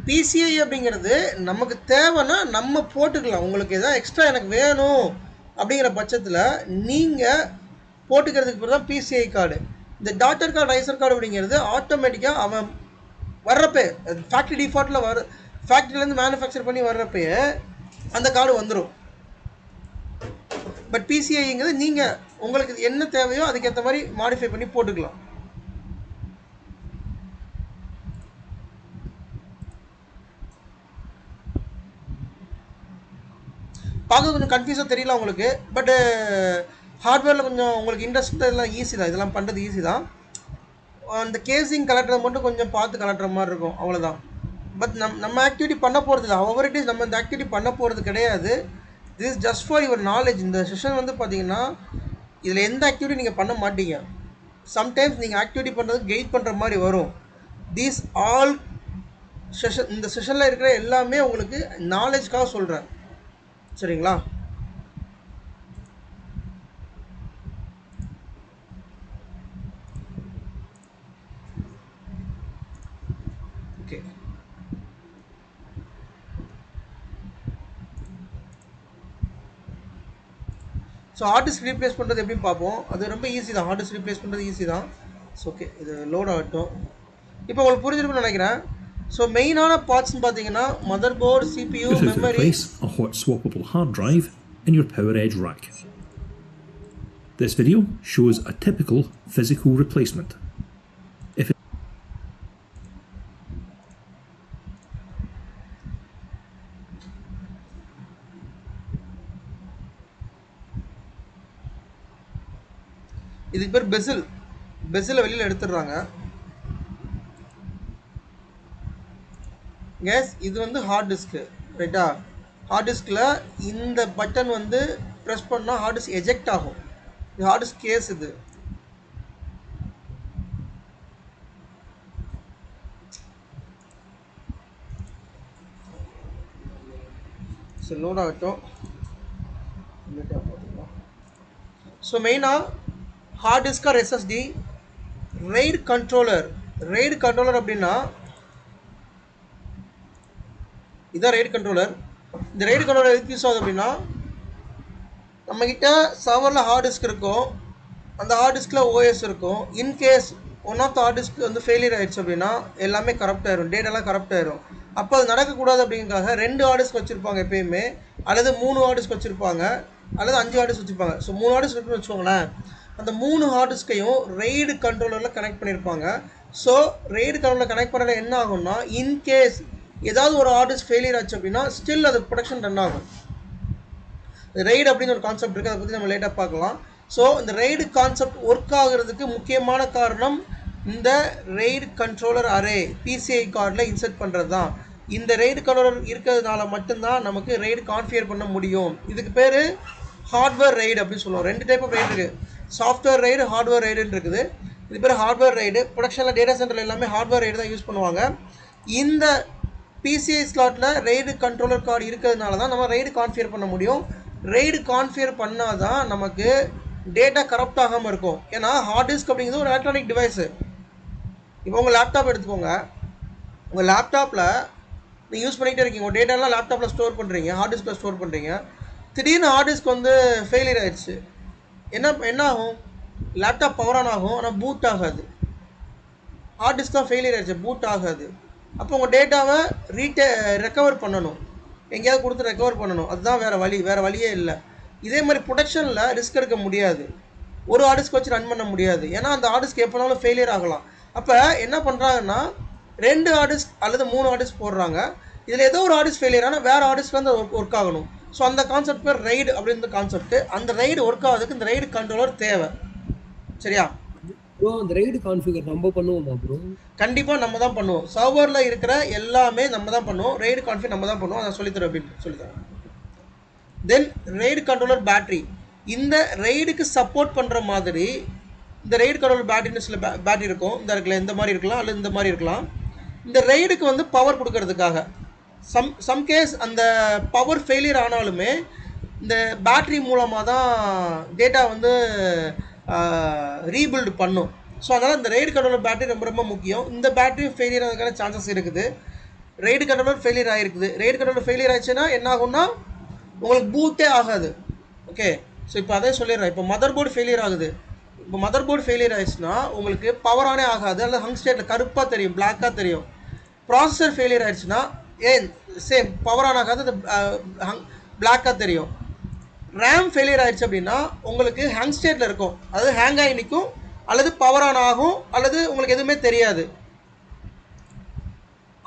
பிசிஐ அப்படிங்கிறது நமக்கு தேவைன்னா நம்ம போட்டுக்கலாம். உங்களுக்கு எதாவது எக்ஸ்ட்ரா எனக்கு வேணும் அப்படிங்கிற பட்சத்தில் நீங்கள் போட்டுக்கிறதுக்கு பிறகு தான் பிசிஐ கார்டு. இந்த டாட்டர் கார்டு, ரைசர் கார்டு அப்படிங்கிறது ஆட்டோமேட்டிக்காக அவன் வர்றப்பே ஃபேக்ட்ரி டிஃபால்ட்டில் ஃபேக்ட்ரிலேருந்து மேனுஃபேக்சர் பண்ணி வர்றப்பே அந்த கார்டு வந்துடும். பட் பிசிஐங்கிறது நீங்கள் உங்களுக்கு என்ன தேவையோ அதுக்கேற்ற மாதிரி மாடிஃபை பண்ணி போட்டுக்கலாம். பார்க்க கொஞ்சம் கன்ஃபியூஸாக தெரியல உங்களுக்கு. பட்டு ஹார்ட்வேரில் கொஞ்சம் உங்களுக்கு இன்ட்ரெஸ்ட் எல்லாம் ஈஸி தான், இதெல்லாம் பண்ணுறது ஈஸி தான். அந்த கேசிங் கலட்டுறது மட்டும் கொஞ்சம் பார்த்து கலட்டுற மாதிரி இருக்கும், அவ்வளோதான். பட் நம்ம ஆக்டிவிட்டி பண்ண போகிறது இல்லை. ஹவர் இட் இஸ், நம்ம இந்த ஆக்டிவிட்டி பண்ண போகிறது கிடையாது. This is just for your knowledge. இந்த செஷன் வந்து பார்த்தீங்கன்னா இதில் எந்த ஆக்டிவிட்டி நீங்கள் பண்ண மாட்டீங்க. சம்டைம்ஸ் நீங்கள் ஆக்டிவிட்டி பண்ணுறது கைட் பண்ணுற மாதிரி வரும். தீஸ் ஆல் செஷன், இந்த செஷனில் இருக்கிற எல்லாமே உங்களுக்கு நாலேஜ்க்காக சொல்கிறேன், சரிங்களா. Okay, so heart disk replace பண்ணுறது எப்படின்னு பார்ப்போம். அது ரொம்ப ஈஸி தான், ஹார்ட் டிஸ்க் ரீப்ளேஸ் பண்ணுறது ஈஸி தான். ஸோ ஓகே, இது லோட் ஆகட்டும். இப்போ உங்களுக்கு புரிஞ்சிருக்குன்னு நினைக்கிறேன். ஸோ மெயினான பார்ட்ஸ்ன்னு பார்த்தீங்கன்னா mother board, CPU, This is to memory. replace a hot swappable hard drive in your PowerEdge rack. This video shows a typical physical replacement. இதுக்கு பேர் பெசில். பெசிலை வெளியில் எடுத்துடுறாங்க. கேஸ் இது வந்து ஹார்ட் டிஸ்க்கு, ரைட்டா. ஹார்ட் டிஸ்கில் இந்த பட்டன் வந்து ப்ரெஸ் பண்ணால் ஹார்ட் டிஸ்க் எஜெக்ட் ஆகும். இது ஹார்ட் டிஸ்க் கேஸ். இது சரி, லோட் ஆகட்டும். ஸோ மெயினாக hard disk or SSD, raid controller. Raid controller அப்படின்னா இதுதான் ரெய்டு கண்ட்ரோலர். இந்த ரெய்டு கண்ட்ரோலர் எதுக்கு யூஸ் ஆகுது அப்படின்னா, நம்மக்கிட்ட சர்வரில் ஹார்ட் டிஸ்க் இருக்கும், அந்த ஹார்ட் டிஸ்கில் ஓஎஸ் இருக்கும். In case one of the hard disk வந்து ஃபெயிலியர் ஆகிடுச்சு அப்படின்னா எல்லாமே கரப்ட் ஆயிரும், டேட்டாலாம் கரப்ட் ஆயிரும். அப்போ அது நடக்கக்கூடாது அப்படிங்கிறதுக்காக 2 ஹார்ட் டிஸ்க் வச்சுருப்பாங்க எப்பயுமே, அல்லது 3 ஹார்ட் டிஸ்க் வச்சுருப்பாங்க, அல்லது 5 ஹார்ட் டிஸ்க் வச்சுருப்பாங்க. ஸோ 3 ஹார்ட் டிஸ்க் இருக்குன்னு வச்சுக்கோங்களேன். அந்த 3 ஹார்ட் டிஸ்கையும் ரெய்டு கண்ட்ரோலரில் கனெக்ட் பண்ணியிருப்பாங்க. ஸோ ரெய்டு கண்ட்ரோலரில் கனெக்ட் பண்ணல என்ன ஆகும்னா, இன்கேஸ் ஏதாவது ஒரு ஹார்ட் டிஸ்க் ஃபெயிலியர் ஆச்சு அப்படின்னா ஸ்டில் அது ப்ரொடக்ஷன் ரன் ஆகும். ரெய்டு அப்படின்னு ஒரு கான்செப்ட் இருக்குது, அதை பற்றி நம்ம லேட்டாக பார்க்கலாம். ஸோ இந்த ரெய்டு கான்செப்ட் ஒர்க் ஆகுறதுக்கு முக்கியமான காரணம் இந்த ரெய்டு கண்ட்ரோலர் அரே பிசிஐ கார்டில் இன்சர்ட் பண்ணுறது தான். இந்த ரெய்டு கண்ட்ரோலர் இருக்கிறதுனால மட்டும்தான் நமக்கு ரெய்டு கான்ஃபிகர் பண்ண முடியும். இதுக்கு பேர் ஹார்ட்வேர் ரெய்டு அப்படின்னு சொல்லுவோம். 2 டைப் ஆஃப் ரெய்டு இருக்குது, சாஃப்ட்வேர் ரெய்டு, ஹார்ட்வேர் ரெய்டுன்னு இருக்குது. இது பேர் ஹார்ட்வேர் ரெய்டு. ப்ரொடக்ஷனில் டேட்டா சென்டரில் எல்லாமே ஹார்ட்வேர் ரெய்டு தான் யூஸ் பண்ணுவாங்க. இந்த PCI ஸ்லாட்டில் ரெய்டு கண்ட்ரோலர் கார்டு இருக்கிறதுனால தான் நம்ம ரெய்டு கான்ஃபிகர் பண்ண முடியும். ரெய்டு கான்ஃபிகர் பண்ணால் தான் நமக்கு டேட்டா கரப்ட் ஆகாமல் இருக்கும். ஏன்னா ஹார்ட் டிஸ்க் அப்படிங்கிறது ஒரு எலக்ட்ரானிக் டிவைஸு. இப்போ உங்கள் லேப்டாப் எடுத்துக்கோங்க. உங்கள் லேப்டாப்பில் நீங்கள் யூஸ் பண்ணிகிட்டே இருக்கீங்க, உங்கள் டேட்டாலாம் லேப்டாப்பில் ஸ்டோர் பண்ணுறீங்க, ஹார்ட் டிஸ்கில் ஸ்டோர் பண்ணுறீங்க. திடீர்னு ஹார்ட் டிஸ்க் வந்து ஃபெயிலியர் ஆயிடுச்சு. என்ன ஆகும்? லேப்டாப் பவர் ஆன் ஆகும், ஆனால் பூட் ஆகாது. ஹார்ட் டிஸ்க் தான் ஃபெயிலியர் ஆயிடுச்சு, பூட் ஆகாது. அப்போ உங்கள் டேட்டாவை ரெக்கவர் பண்ணணும், எங்கேயாவது கொடுத்து ரெக்கவர் பண்ணணும். அதுதான் வேறு வழியே இல்லை. இதே மாதிரி ப்ரொடக்ஷனில் ரிஸ்க் எடுக்க முடியாது. ஒரு ஹார்ட் டிஸ்க் வச்சு ரன் பண்ண முடியாது, ஏன்னா அந்த ஹார்ட் டிஸ்க் எப்போனாலும் ஃபெயிலியர் ஆகலாம். அப்போ என்ன பண்ணுறாங்கன்னா 2 ஹார்ட் டிஸ்க் அல்லது 3 ஹார்ட் டிஸ்க் போடுறாங்க. இதில் ஏதோ ஒரு ஹார்ட் டிஸ்க் ஃபெயிலியர் ஆனால் வேறு ஹார்ட் டிஸ்க் வந்து ஒர்க் ஆகணும். ஸோ அந்த கான்செப்ட் பேர் ரைடு அப்படின்ற கான்செப்ட். அந்த ரைடு ஒர்க் ஆகிறதுக்கு இந்த ரைடு கண்ட்ரோலர் தேவை. சரியா ப்ரோ? அந்த ரைடு கான்ஃபிகர் நம்ம பண்ணுவோமா ப்ரோ? கண்டிப்பாக நம்ம தான் பண்ணுவோம். சர்வரில் இருக்கிற எல்லாமே நம்ம தான் பண்ணுவோம். ரைடு கான்ஃபிகர் நம்ம தான் பண்ணுவோம். அதை சொல்லித்தரோம் அப்படின்னு சொல்லித்தரோம். தென் ரைடு கண்ட்ரோலர் பேட்டரி. இந்த ரைடுக்கு சப்போர்ட் பண்ணுற மாதிரி இந்த ரைடு கண்ட்ரோலர் பேட்டரின்னு சில பேட்டரி இருக்கும். இந்த இருக்குல்ல, இந்த மாதிரி இருக்கலாம் அல்லது இந்த மாதிரி இருக்கலாம். இந்த ரைடுக்கு வந்து பவர் கொடுக்கறதுக்காக சம் கேஸ் அந்த பவர் ஃபெயிலியர் ஆனாலுமே இந்த பேட்ரி மூலமாக தான் டேட்டா வந்து ரீபில்டு பண்ணும். ஸோ அதனால் இந்த ரைடு கண்ட்ரோலர் பேட்டரி ரொம்ப ரொம்ப முக்கியம். இந்த பேட்டரியும் ஃபெயிலியர் ஆகிறதுக்கான சான்சஸ் இருக்குது. ரைடு கண்ட்ரோலர் ஃபெயிலியர் ஆகிருக்குது. ரைடு கண்ட்ரோலர் ஃபெயிலியர் ஆயிடுச்சுன்னா என்ன ஆகும்னா உங்களுக்கு பூட்டே ஆகாது. ஓகே, ஸோ இப்போ அதே சொல்லிடுறேன். இப்போ மதர் போர்டு ஃபெயிலியர் ஆகுது. இப்போ மதர் போர்டு ஃபெயிலியர் ஆயிடுச்சுன்னா உங்களுக்கு பவர் ஆனே ஆகாது, அல்லது ஹங் ஸ்டேட்டில் கருப்பாக தெரியும், பிளாக்காக தெரியும். ப்ராசஸர் ஃபெயிலியர் ஆயிடுச்சுன்னா சேம் பவர் ஆன் ஆகாது, அது பிளாக்காக தெரியும். ரேம் ஃபெயிலியர் ஆயிடுச்சு அப்படின்னா உங்களுக்கு ஹேங் ஸ்டேட்டில் இருக்கும், அதாவது ஹேங் ஆகி நிற்கும், அல்லது பவர் ஆன் ஆகும், அல்லது உங்களுக்கு எதுவுமே தெரியாது.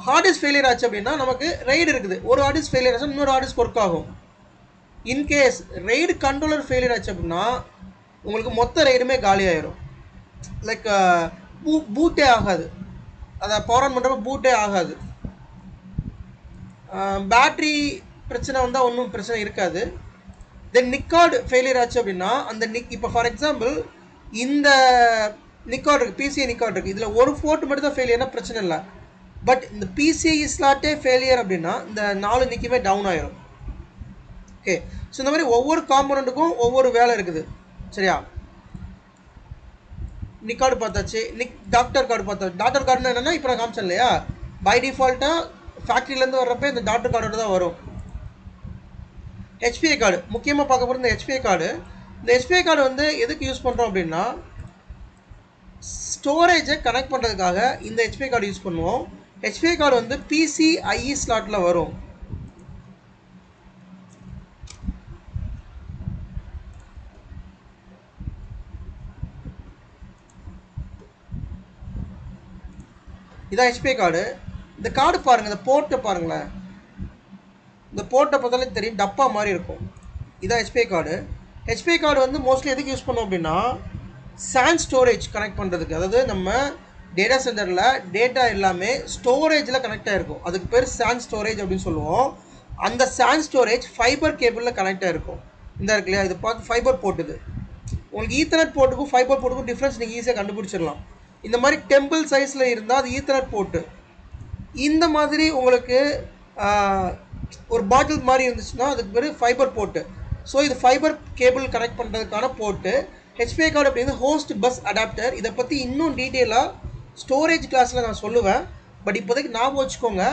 ஹார்ட் டிஸ்க் ஃபெயிலியர் ஆச்சு அப்படின்னா நமக்கு ரைடு இருக்குது. ஒரு ஹார்ட் டிஸ்க் ஃபெயிலியர் ஆச்சு, இன்னொரு ஹார்ட் டிஸ்க் ஒர்க் ஆகும். இன்கேஸ் ரைடு கண்ட்ரோலர் ஃபெயிலியர் ஆச்சு அப்படின்னா உங்களுக்கு மொத்த ரைடுமே காலி ஆயிரும். லைக் பூட்டே ஆகாது, அதை பவர் ஆன் பண்ணுறப்ப பூட்டே ஆகாது. பேட்ரி பிரச்சனை வந்தால் ஒன்றும் பிரச்சனை இருக்காது. தென் நிக்கார்டு ஃபெயிலியர் ஆச்சு அப்படின்னா அந்த இப்போ ஃபார் எக்ஸாம்பிள் இந்த நிக்கார்டு இருக்குது, PCI நிக்கார்டு இருக்குது. இதில் ஒரு போர்ட் மட்டும் தான் ஃபெயிலியர்னா பிரச்சனை இல்லை. பட் இந்த PCI ஸ்லாட்டே ஃபெயிலியர் அப்படின்னா இந்த 4 நிற்குமே டவுன் ஆயிரும். ஓகே, ஸோ இந்த மாதிரி ஒவ்வொரு காம்போனண்ட்டுக்கும் ஒவ்வொரு வேலை இருக்குது. சரியா? நிக்கார்டு பார்த்தாச்சு. டாக்டர் கார்டு பார்த்தாச்சு. டாக்டர் கார்டுன்னு என்னென்னா இப்போ நான் காமிச்சேன் இல்லையா, பை டிஃபால்ட்டாக ஃபேக்ட்ரியிலேருந்து வர்றப்ப இந்த டாக்டர் கார்டோட தான் வரும். HPI கார்டு முக்கியமாக பார்க்க போகிற இந்த HPI கார்டு. இந்த HPI கார்டு வந்து எதுக்கு யூஸ் பண்ணுறோம் அப்படின்னா ஸ்டோரேஜை கனெக்ட் பண்ணுறதுக்காக இந்த HPI கார்டு யூஸ் பண்ணுவோம். HPI கார்டு வந்து PCIe ஸ்லாட்டில் வரும். இதான் HPI கார்டு. இந்த கார்டு பாருங்கள், இந்த போர்ட்டை பாருங்களேன். இந்த போர்ட்டை பார்த்தாலே தெரியும், டப்பா மாதிரி இருக்கும். இதான் HPI கார்டு. HPI கார்டு வந்து மோஸ்ட்லி எதுக்கு யூஸ் பண்ணுவோம் அப்படின்னா சாண்ட் ஸ்டோரேஜ் கனெக்ட் பண்ணுறதுக்கு. அதாவது நம்ம டேட்டா சென்டரில் டேட்டா எல்லாமே ஸ்டோரேஜில் கனெக்ட் ஆகிருக்கும், அதுக்கு பேர் சாண்ட் ஸ்டோரேஜ் அப்படின்னு சொல்லுவோம். அந்த சாண்ட் ஸ்டோரேஜ் ஃபைபர் கேபிளில் கனெக்ட் ஆகிருக்கும். இந்த இருக்கு இல்லையா, இது பார்த்து ஃபைபர் போர்ட். இது உங்களுக்கு ஈத்தர்நெட் போர்ட்டுக்கும் ஃபைபர் போர்ட்டுக்கும் டிஃப்ரென்ஸ் நீங்கள் ஈஸியாக கண்டுபிடிச்சிடலாம். இந்த மாதிரி டெம்பிள் சைஸில் இருந்தால் அது ஈத்தர்நெட் போர்ட்டு. இந்த மாதிரி உங்களுக்கு ஒரு பாட்டில் மாதிரி இருந்துச்சுன்னா அதுக்கு பேர் ஃபைபர் போர்ட்டு. ஸோ இது ஃபைபர் கேபிள் கனெக்ட் பண்ணுறதுக்கான போர்ட்டு. HPI கார்டு அப்படிங்கிறது ஹோஸ்ட் பஸ் அடாப்டர். இதை பற்றி இன்னும் டீட்டெயிலாக ஸ்டோரேஜ் கிளாஸில் நான் சொல்லுவேன். பட் இப்போதைக்கு ஞாபகம் வச்சுக்கோங்க,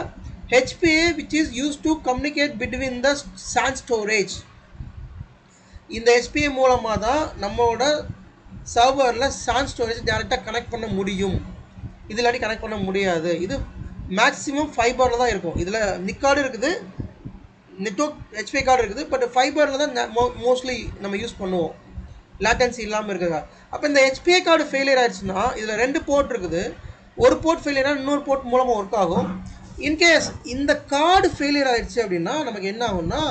HPI which is used to communicate between the SAN storage. இந்த HPI மூலமாக தான் நம்மளோட சர்வரில் சாண்ட் ஸ்டோரேஜ் டேரெக்டாக கனெக்ட் பண்ண முடியும். இது இல்லாட்டி கனெக்ட் பண்ண முடியாது. இது மேக்ஸிமம் ஃபைபரில் தான் இருக்கும். இதில் நிக்கார்டு இருக்குது, நெட்வொர்க் HPI கார்டு இருக்குது, பட் ஃபைபரில் தான் மோஸ்ட்லி நம்ம யூஸ் பண்ணுவோம், லேட்டன்சி இல்லாமல் இருக்குங்க. அப்போ இந்த HPI கார்டு ஃபெயிலியர் ஆயிடுச்சுன்னா இதில் 2 போர்ட் இருக்குது. ஒரு போர்ட் ஃபெயிலியராக இன்னொரு போர்ட் மூலமாக ஒர்க் ஆகும். இன்கேஸ் இந்த கார்டு ஃபெயிலியர் ஆயிடுச்சு அப்படின்னா நமக்கு என்ன ஆகும்னா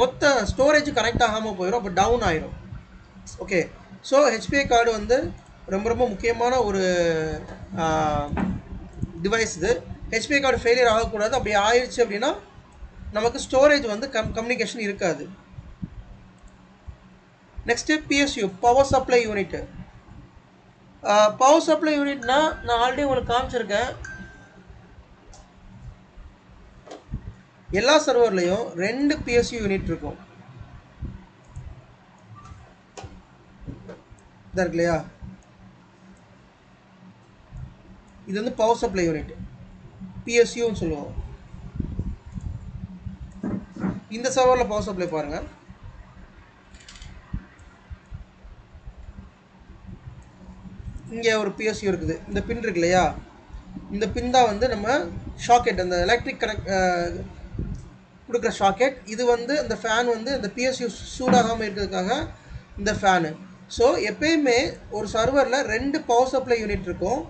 மொத்த ஸ்டோரேஜ் கனெக்ட் ஆகாமல் போயிடும், அப்போ டவுன் ஆயிரும். ஓகே, ஸோ HPI கார்டு வந்து ரொம்ப ரொம்ப முக்கியமான ஒரு டிவைஸ். இது HPI கார்டு ஃபெயிலியர் ஆகக்கூடாது. அப்படி ஆயிடுச்சு அப்படின்னா நமக்கு ஸ்டோரேஜ் வந்து கம்யூனிகேஷன் இருக்காது. Next PSU, power supply unit. Power supply யூனிட்னா நான் ஆல்ரெடி உங்களுக்கு காமிச்சிருக்கேன். எல்லா சர்வர்லையும் 2 PSU யூனிட் இருக்கும். இதா இருக்கு இல்லையா, இது வந்து பவர் சப்ளை யூனிட், PSUன்னு சொல்லுவோம். இந்த சர்வரில் பவர் சப்ளை பாருங்கள். இங்கே ஒரு PSU இருக்குது, இந்த பின் இருக்கு இல்லையா, இந்த பின் தான் வந்து நம்ம ஷாக்கெட், அந்த எலக்ட்ரிக் கனெக்ட் கொடுக்குற ஷாக்கெட். இது வந்து அந்த ஃபேன் வந்து அந்த PSU சூடாகாமல் இருக்கிறதுக்காக இந்த ஃபேனு. ஸோ எப்பயுமே ஒரு சர்வரில் 2 பவர் சப்ளை யூனிட் இருக்கும்.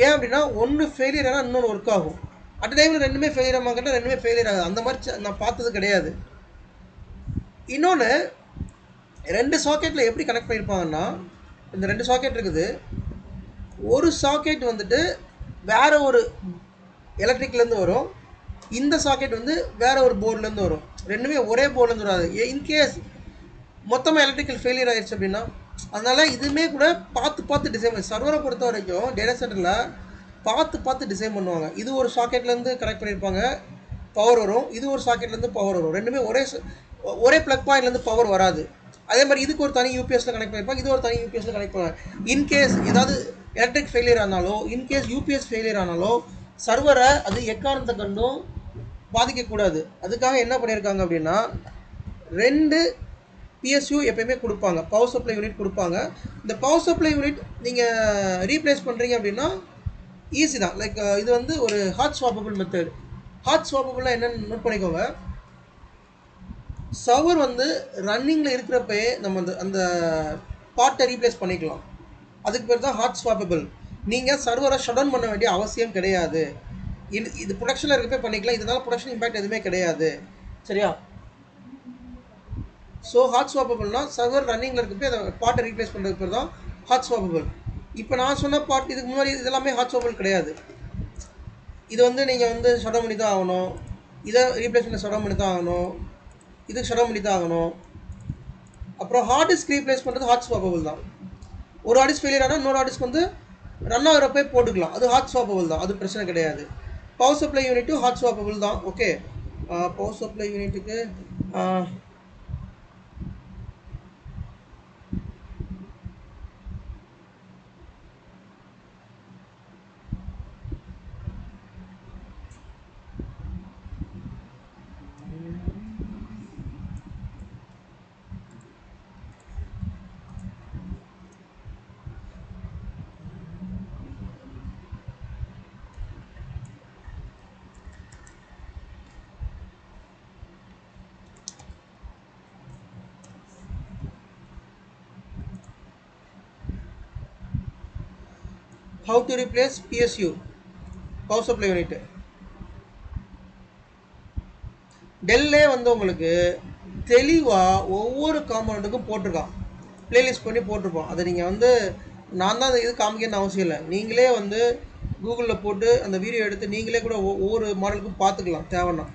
ஏன் அப்படின்னா ஒன்று ஃபெயிலியர் ஆனால் இன்னொன்று ஒர்க் ஆகும். அட் டைமில் ரெண்டுமே ஃபெயிலியர் ஆகிட்டா ரெண்டுமே ஃபெயிலியர் ஆகுது. அந்த மாதிரி நான் பார்த்தது கிடையாது. இன்னொன்று 2 சாக்கெட்டில் எப்படி கனெக்ட் பண்ணியிருப்பாங்கன்னா, இந்த 2 சாக்கெட் இருக்குது. ஒரு சாக்கெட் வந்துட்டு வேற ஒரு எலக்ட்ரிக்லேருந்து வரும், இந்த சாக்கெட் வந்து வேற ஒரு போர்ட்லேருந்து வரும். ரெண்டுமே ஒரே போர்ட்லேருந்து வராது. இன்கேஸ் மொத்தமாக எலக்ட்ரிக்கல் ஃபெயிலியர் ஆயிடுச்சு அப்படின்னா, அதனால் இதுவுமே கூட பார்த்து டிசைன் பண்ணி, சர்வரை பொறுத்த வரைக்கும் டேட்டா சென்டரில் பார்த்து டிசைன் பண்ணுவாங்க. இது ஒரு சாக்கெட்லேருந்து கனெக்ட் பண்ணியிருப்பாங்க, பவர் வரும். இது ஒரு சாக்கெட்லேருந்து பவர் வரும். ரெண்டுமே ஒரே ப்ளக் பாயிண்ட்லேருந்து பவர் வராது. அதே மாதிரி இதுக்கு ஒரு தனி யூபிஎஸ்ல கனெக்ட் பண்ணியிருப்பாங்க, இது ஒரு தனி யூபிஎஸ்ல கனெக்ட் பண்ணுவாங்க. இன்கேஸ் ஏதாவது எலக்ட்ரிக் ஃபெயிலியர் ஆனாலோ, இன்கேஸ் யூபிஎஸ் ஃபெயிலியர் ஆனாலோ சர்வரை அது எக்காரணத்தை கண்டும் பாதிக்கக்கூடாது. அதுக்காக என்ன பண்ணியிருக்காங்க அப்படின்னா, 2 PSU எப்பயுமே கொடுப்பாங்க, பவர் சப்ளை யூனிட் கொடுப்பாங்க. இந்த பவர் சப்ளை யூனிட் நீங்கள் ரீப்ளேஸ் பண்ணுறீங்க அப்படின்னா ஈஸி தான். லைக் இது வந்து ஒரு ஹாட் ஸ்வாப்பபிள் மெத்தட். ஹாட் ஸ்வாப்பபிள்னா என்னென்னு நோட் பண்ணிக்கோங்க. சர்வர் வந்து ரன்னிங்கில் இருக்கிறப்பே நம்ம அந்த பார்ட்டை ரீப்ளேஸ் பண்ணிக்கலாம். அதுக்கு பேர் தான் ஹாட் ஸ்வாப்பபிள். நீங்கள் சர்வரை ஷட் டவுன் பண்ண வேண்டிய அவசியம் கிடையாது. இது ப்ரொடக்ஷனில் இருக்கப்பே பண்ணிக்கலாம். இதனால் ப்ரொடக்ஷன் இம்பேக்ட் எதுவுமே கிடையாது. சரியா? ஸோ ஹாட் ஸ்வாப்பபிள்னா சர்வர் ரன்னிங்கில் இருக்கப்பே அதை பார்ட்டை ரீப்ளேஸ் பண்ணுறதுக்கு பேர் தான் ஹாட் ஸ்வாப்பபிள். இப்போ நான் சொன்ன பார்ட் இதுக்கு முன்னாடி இதெல்லாமே ஹாட் ஸ்வாப்பபிள் கிடையாது. இது வந்து நீங்கள் வந்து ஷட் டவுன் பண்ணி தான் ஆகணும், இதை ரீப்ளேஸ் பண்ணி ஷட் டவுன் பண்ணி தான் ஆகணும், இதுக்கு ஷட் டவுன் பண்ணி தான் ஆகணும். அப்புறம் ஹார்ட் டிஸ்க் ரீப்ளேஸ் பண்ணுறது ஹாட் ஸ்வாப்பபிள் தான். ஒரு ஹார்ட் டிஸ்க் ஃபெயிலியர் ஆனால் இன்னொரு ஹார்ட் டிஸ்க் வந்து ரன் ஆகிறப்பே போட்டுக்கலாம், அது ஹாட் ஸ்வாப்பபிள் தான், அது பிரச்சனை கிடையாது. பவர் சப்ளை யூனிட்டும் ஹாட் ஸ்வாப்பபிள் தான். ஓகே, பவர் சப்ளை யூனிட்டுக்கு how to replace PSU, power supply unit. டெல்லே வந்து உங்களுக்கு தெளிவாக ஒவ்வொரு காம்பனண்ட்டுக்கும் போட்டிருக்கான், பிளேலிஸ்ட் பண்ணி போட்டிருப்போம். அதை நீங்கள் வந்து நான் தான் இது காமிக்கணும்னு அவசியம் இல்லை, நீங்களே வந்து கூகுளில் போட்டு அந்த வீடியோ எடுத்து நீங்களே கூட ஒவ்வொரு மாடலுக்கும் பார்த்துக்கலாம் தேவைன்னா.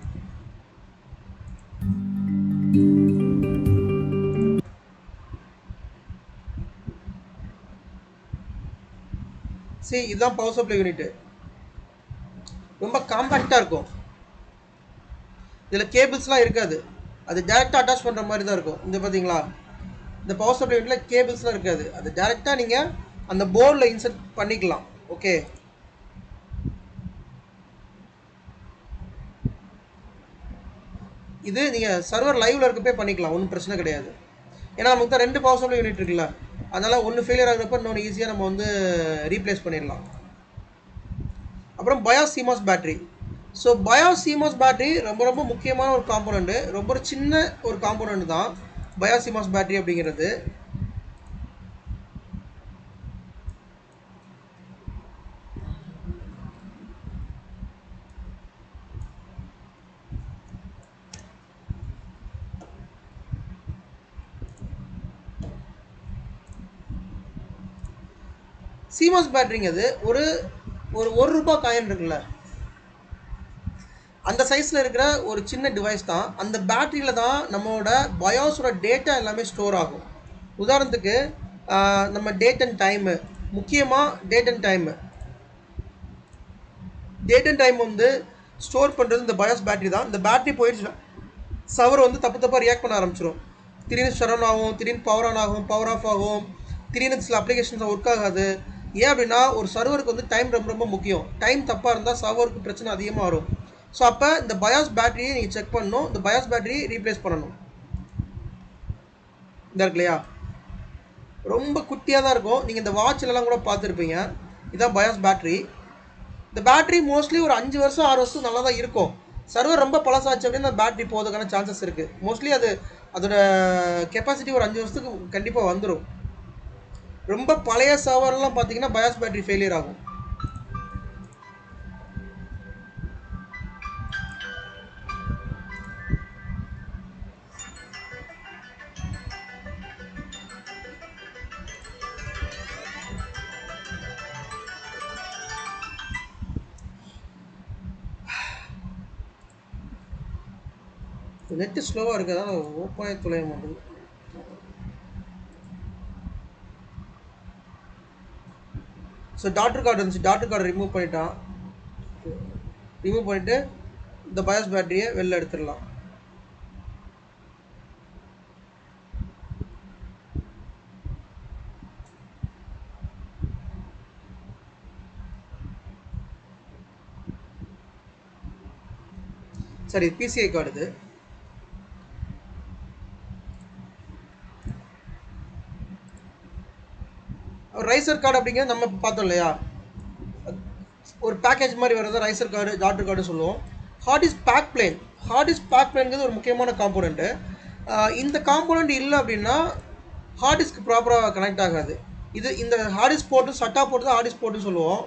சரி, இதுதான் பவர் சப்ளை யூனிட். ரொம்ப காம்பேக்டாக இருக்கும். இதில் கேபிள்ஸ்லாம் இருக்காது, அது டேரெக்டாக அட்டாச் பண்ணுற மாதிரி தான் இருக்கும். இந்த பார்த்தீங்களா, இந்த பவர் சப்ளை யூனிட்டில் கேபிள்ஸ்லாம் இருக்காது, அது டேரெக்டாக நீங்கள் அந்த போர்டில் இன்சர்ட் பண்ணிக்கலாம். ஓகே, இது நீங்கள் சர்வர் லைவில் இருக்கப்பே பண்ணிக்கலாம், ஒன்றும் பிரச்சனை கிடையாது. ஏன்னா நமக்கு தான் 2 பவர் சப்ளை யூனிட் இருக்குல்ல, அதனால் ஒன்று ஃபெயிலியர் ஆகிறப்ப இன்னொன்று ஈஸியாக நம்ம வந்து ரீப்ளேஸ் பண்ணிடலாம். அப்புறம் BIOS CMOS battery. So BIOS CMOS battery ரொம்ப ரொம்ப முக்கியமான ஒரு காம்போனண்ட்டு, ரொம்ப சின்ன ஒரு காம்போனண்ட் தான் பயாஸ் சிமாஸ் பேட்டரி அப்படிங்கிறது. சிமாஸ் பேட்டரிங்கிறது ஒரு ₹1 காயின் இருக்குல்ல, அந்த சைஸில் இருக்கிற ஒரு சின்ன டிவைஸ் தான். அந்த பேட்டரியில் தான் நம்மளோட பயாஸோட டேட்டா எல்லாமே ஸ்டோர் ஆகும். உதாரணத்துக்கு நம்ம டேட் அண்ட் டைமு, முக்கியமாக டேட் அண்ட் டைம் வந்து ஸ்டோர் பண்ணுறது இந்த பயாஸ் பேட்டரி தான். இந்த பேட்டரி போயிடுச்சுன்னா சர்வர் வந்து தப்பாக ரியாக்ட் பண்ண ஆரம்பிச்சிடும். திடீர்னு ஷட் டவுன் ஆகும், திடீர்னு பவர் ஆன் ஆகும், பவர் ஆஃப் ஆகும், திடீர்னு சில அப்ளிகேஷன்ஸ் ஒர்க் ஆகாது. ஏன் அப்படின்னா ஒரு சர்வருக்கு வந்து டைம் ரொம்ப ரொம்ப முக்கியம். டைம் தப்பாக இருந்தால் சர்வருக்கு பிரச்சனை அதிகமாக வரும். ஸோ அப்போ இந்த பயாஸ் பேட்டரியை நீங்கள் செக் பண்ணணும், இந்த பயாஸ் பேட்டரி ரீப்ளேஸ் பண்ணணும். இந்த இருக்கு இல்லையா, ரொம்ப குட்டியாக தான் இருக்கும். நீங்கள் இந்த வாட்ச்லலாம் கூட பார்த்துருப்பீங்க. இதுதான் பயாஸ் பேட்டரி. இந்த பேட்டரி மோஸ்ட்லி ஒரு 5 வருஷம் 6 வருஷம் நல்லா தான் இருக்கும். சர்வர் ரொம்ப பழசாச்சு அப்படின்னா அந்த பேட்டரி போகிறதுக்கான சான்சஸ் இருக்குது. மோஸ்ட்லி அதோட கெப்பாசிட்டி ஒரு 5 வருஷத்துக்கு கண்டிப்பாக வந்துடும். ரொம்ப பழைய சர்வர்லாம் பார்த்தீங்கன்னா பயாஸ் பேட்டரி ஃபெயிலியர் ஆகும். நெட்டு ஸ்லோவாக இருக்குது, அதான் ஓப்பனாக துளைய மாட்டேங்குது. ஸோ டாக்டர் கார்டு இருந்துச்சு, டாக்டர் கார்டு ரிமூவ் பண்ணிட்டான். ரிமூவ் பண்ணிவிட்டு இந்த பயாஸ் பேட்டரியை வெளில எடுத்துடலாம். சரி, பிசிஐ கார்டு இது. ரைசர் கார்டு அப்படிங்கிறது நம்ம பார்த்தோம் இல்லையா, ஒரு பேக்கேஜ் மாதிரி வரது ரைசர் கார்டு, டாக்டர் கார்டு சொல்லுவோம். Hard disk backplane, hard disk பேக் பிளேன்கிறது ஒரு முக்கியமான காம்போனெண்ட்டு. இந்த காம்போனெண்ட் இல்லை அப்படின்னா ஹார்ட் டிஸ்க் ப்ராப்பராக கனெக்ட் ஆகாது. இந்த ஹார்ட் டிஸ்க் போட்டு சட்டா போட்டு தான் ஹார்ட் டிஸ்க் போட்டுன்னு சொல்லுவோம்.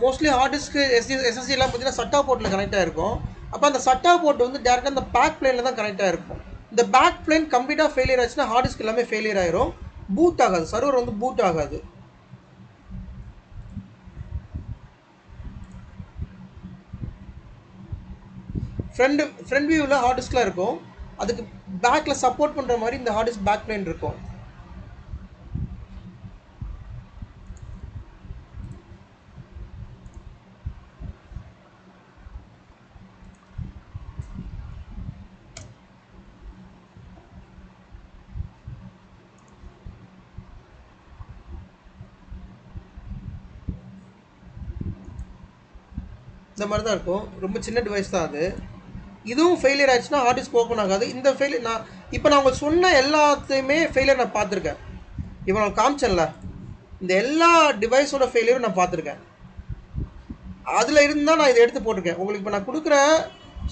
மோஸ்ட்லி ஹார்ட் டிஸ்க்கு எஸ்எஸ்டிலாம் பார்த்தீங்கன்னா சட்டா போர்ட்டில் கனெக்ட் ஆகிருக்கும். அப்போ அந்த சட்டா போர்ட் வந்து டேரெக்டாக அந்த பேக் பிளேனில் தான் கனெக்ட் ஆகிருக்கும். இந்த பேக் பிளேன் கம்ப்ளீட்டாக ஃபெயிலியர் ஆச்சுன்னா ஹார்ட் டிஸ்க் எல்லாமே ஃபெயிலியர் ஆயிரும், பூட் ஆகாது, சர்வர் வந்து பூட் ஆகாது. ஃப்ரண்ட் வியூவில் ஹார்ட் டிஸ்கில் இருக்கும், அதுக்கு பேக்கில் சப்போர்ட் பண்ணுற மாதிரி இந்த ஹார்ட் டிஸ்க் பேக் பிளேன் இருக்கும். இந்த மாதிரி தான் இருக்கும், ரொம்ப சின்ன டிவைஸ் தான் அது. இதுவும் ஃபெயிலியர் ஆயிடுச்சுன்னா ஹார்ட் டிஸ்க் ஓப்பன் ஆகாது. இந்த ஃபெயிலியர் நான் உங்களுக்கு சொன்ன எல்லாத்தையுமே ஃபெயிலியர் நான் பார்த்துருக்கேன். இப்போ நான் காமிச்சேன்ல, இந்த எல்லா டிவைஸோட ஃபெயிலியரும் நான் பார்த்துருக்கேன். அதில் இருந்தால் நான் இதை எடுத்து போட்டிருக்கேன் உங்களுக்கு. இப்போ நான் கொடுக்குற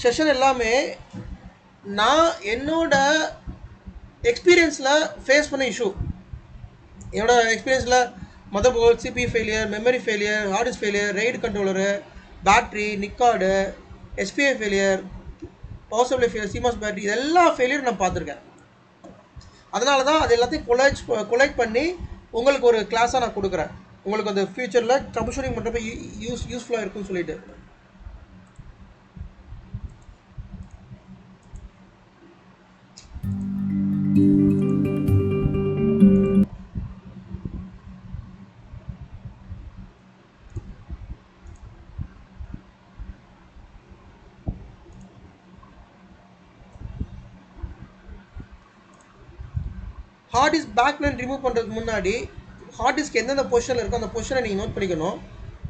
செஷன் எல்லாமே நான் என்னோட எக்ஸ்பீரியன்ஸில் ஃபேஸ் பண்ண இஷ்யூ. என்னோடய எக்ஸ்பீரியன்ஸில் motherboard, CP failure, memory failure, hard disk failure, RAID controller, battery, NIC card, SPI failure, power supply failure, CMOS battery, இதெல்லா ஃபெயிலியர் நான் பார்த்துருக்கேன். அதனால தான் அது எல்லாத்தையும் கொலெக்ட் பண்ணி உங்களுக்கு ஒரு கிளாஸாக நான் கொடுக்குறேன். உங்களுக்கு அந்த ஃபியூச்சரில் ட்ரபிள் ஷூட்டிங் பண்ணுறப்ப யூஸ்ஃபுல்லாக இருக்குன்னு சொல்லிட்டு. Hard disk backplane remove பண்ணுறதுக்கு முன்னாடி ஹார்ட் டிஸ்க் எந்தெந்த பொசிஷனில் இருக்கோ அந்த பொசிஷனை நீங்கள் நோட் பண்ணிக்கணும்.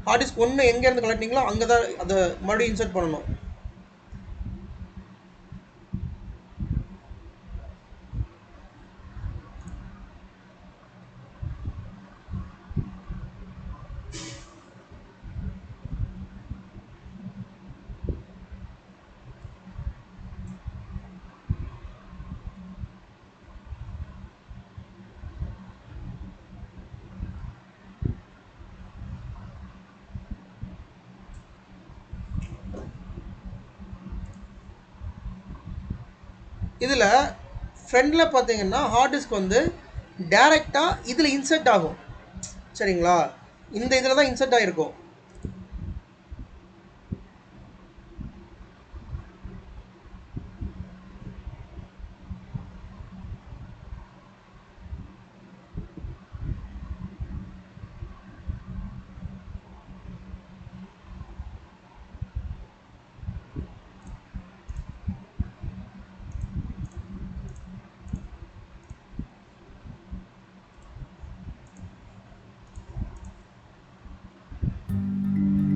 ஹார்ட் டிஸ்க் ஒன்று எங்கேருந்து கலெக்டிங்களோ அங்கே தான் அதை மறுபடியும் இன்சர்ட் பண்ணணும். இதில் ஃப்ரண்டில் பார்த்தீங்கன்னா ஹார்ட் டிஸ்க் வந்து டைரெக்டாக இதில் இன்சர்ட் ஆகும். சரிங்களா, இந்த இதில் தான் இன்சர்ட் ஆகிருக்கும்.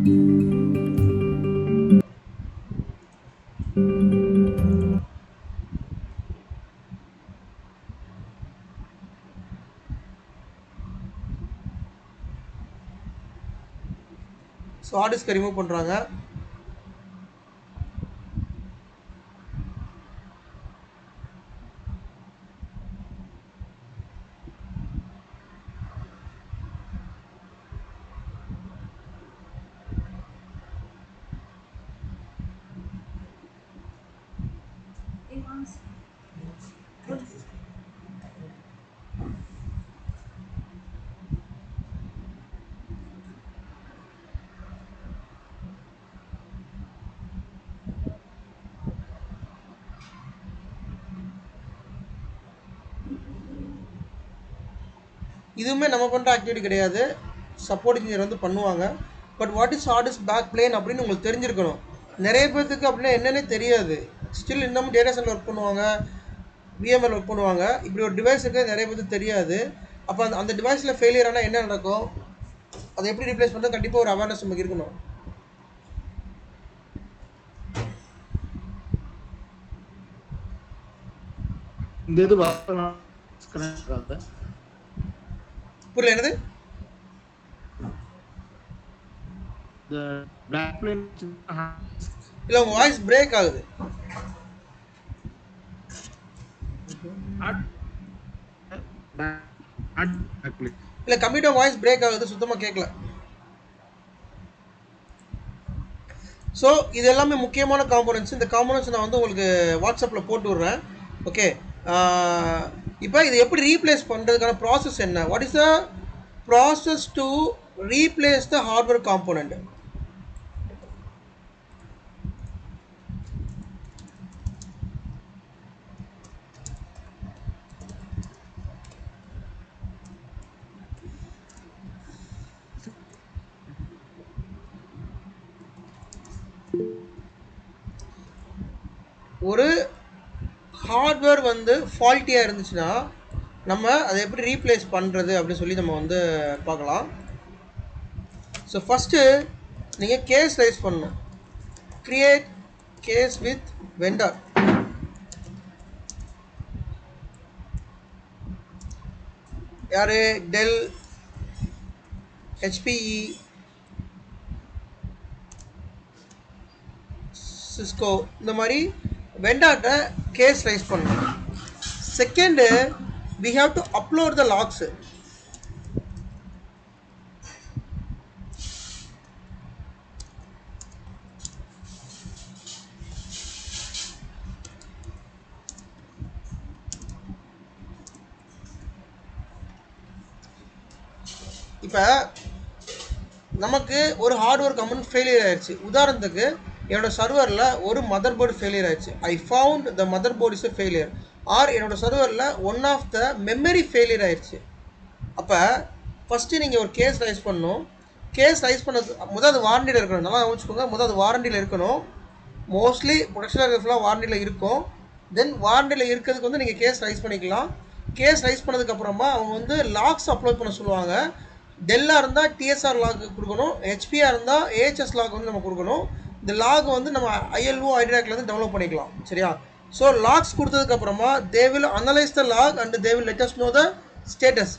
ஸோ ஹார்ட் டிஸ்கை ரிமூவ் பண்ணுறாங்க. இதுவுமே நம்ம பண்ணுற ஆக்டிவிட்டி கிடையாது, சப்போர்ட் இன்ஜினியர் வந்து பண்ணுவாங்க. But what is hard disk backplane அப்படின்னு உங்களுக்கு தெரிஞ்சிருக்கணும். நிறைய பேர்த்துக்கு அப்படின்னா என்னன்னே தெரியாது. ஸ்டில் இன்னமும் டேட்டா சென்டர் ஒர்க் பண்ணுவாங்க, விஎம்எல் ஒர்க் பண்ணுவாங்க. இப்படி ஒரு டிவைஸ் இருக்குது நிறைய பேருக்கு தெரியாது. அப்போ அந்த டிவைஸில் ஃபெயிலியர் ஆனால் என்ன நடக்கும், அதை எப்படி ரீப்ளேஸ் பண்ணுறது, கண்டிப்பாக ஒரு அவேர்னஸ் நமக்கு இருக்கணும். இந்த இது புரியல என்னது? இல்லை உங்கள் வாய்ஸ் பிரேக் ஆகுது. இல்லை கம்ப்யூட்டர் வாய்ஸ் பிரேக் ஆகுது, சுத்தமாக கேட்கல. ஸோ இது எல்லாமே முக்கியமான காம்போனன்ட்ஸ். இந்த காம்போனன்ட்ஸ் நான் வந்து உங்களுக்கு வாட்ஸ்அப்பில் போட்டு விட்றேன். ஓகே, இப்போ இது எப்படி ரீப்ளேஸ் பண்ணுறதுக்கான ப்ராசஸ் என்ன? What is the process to replace the hardware component? ஒரு ஹார்ட்வேர் வந்து ஃபால்ட்டியாக இருந்துச்சுன்னா நம்ம அதை எப்படி ரீப்ளேஸ் பண்ணுறது அப்படின்னு சொல்லி நம்ம வந்து பார்க்கலாம். ஸோ ஃபஸ்ட்டு நீங்கள் கேஸ் ரைஸ் பண்ணணும். Create case with vendor. யார்? டெல், ஹெச்பிஇ, சிஸ்கோ, இந்த மாதிரி வெண்டார்ட்ட கேஸ் ரைஸ் பண்ணணும். Second, we have to upload the logs. இப்போ நமக்கு ஒரு ஹார்ட்வேர் கம்பெனி ஃபெயிலியர் ஆயிடுச்சு. உதாரணத்துக்கு என்னோட சர்வரில் ஒரு மதர் போர்டு ஃபெயிலியர் ஆயிடுச்சு. I found the motherboard is a failure. Or என்னோட சர்வரில் one of the memory failure ஆயிடுச்சு. அப்போ ஃபஸ்ட்டு நீங்கள் ஒரு கேஸ் ரைஸ் பண்ணணும். கேஸ் ரைஸ் பண்ணது முதல் அது வாரண்டியில் இருக்கணும். நல்லா கவனிச்சுக்கோங்க, முதல் அது வாரண்டியில் இருக்கணும். மோஸ்ட்லி ப்ரொடக்ஷன் இருக்கிறதுலாம் வாரண்டியில் இருக்கும். தென் வாரண்டியில் இருக்கிறதுக்கு வந்து நீங்கள் கேஸ் ரைஸ் பண்ணிக்கலாம். கேஸ் ரைஸ் பண்ணதுக்கப்புறமா அவங்க வந்து லாக்ஸ் அப்லோட் பண்ண சொல்லுவாங்க. டெல்லாக இருந்தால் டிஎஸ்ஆர் லாக் கொடுக்கணும், ஹெச்பியாக இருந்தால் ஏஹெச்எஸ் லாக் வந்து நம்ம கொடுக்கணும். இந்த லாக் வந்து நம்ம ஐஎல்ஓ ஐடிராக்லேருந்து டெவலப் பண்ணிக்கலாம். சரியா? ஸோ லாக்ஸ் கொடுத்ததுக்கப்புறமா they will analyse the log and they will let us know the status.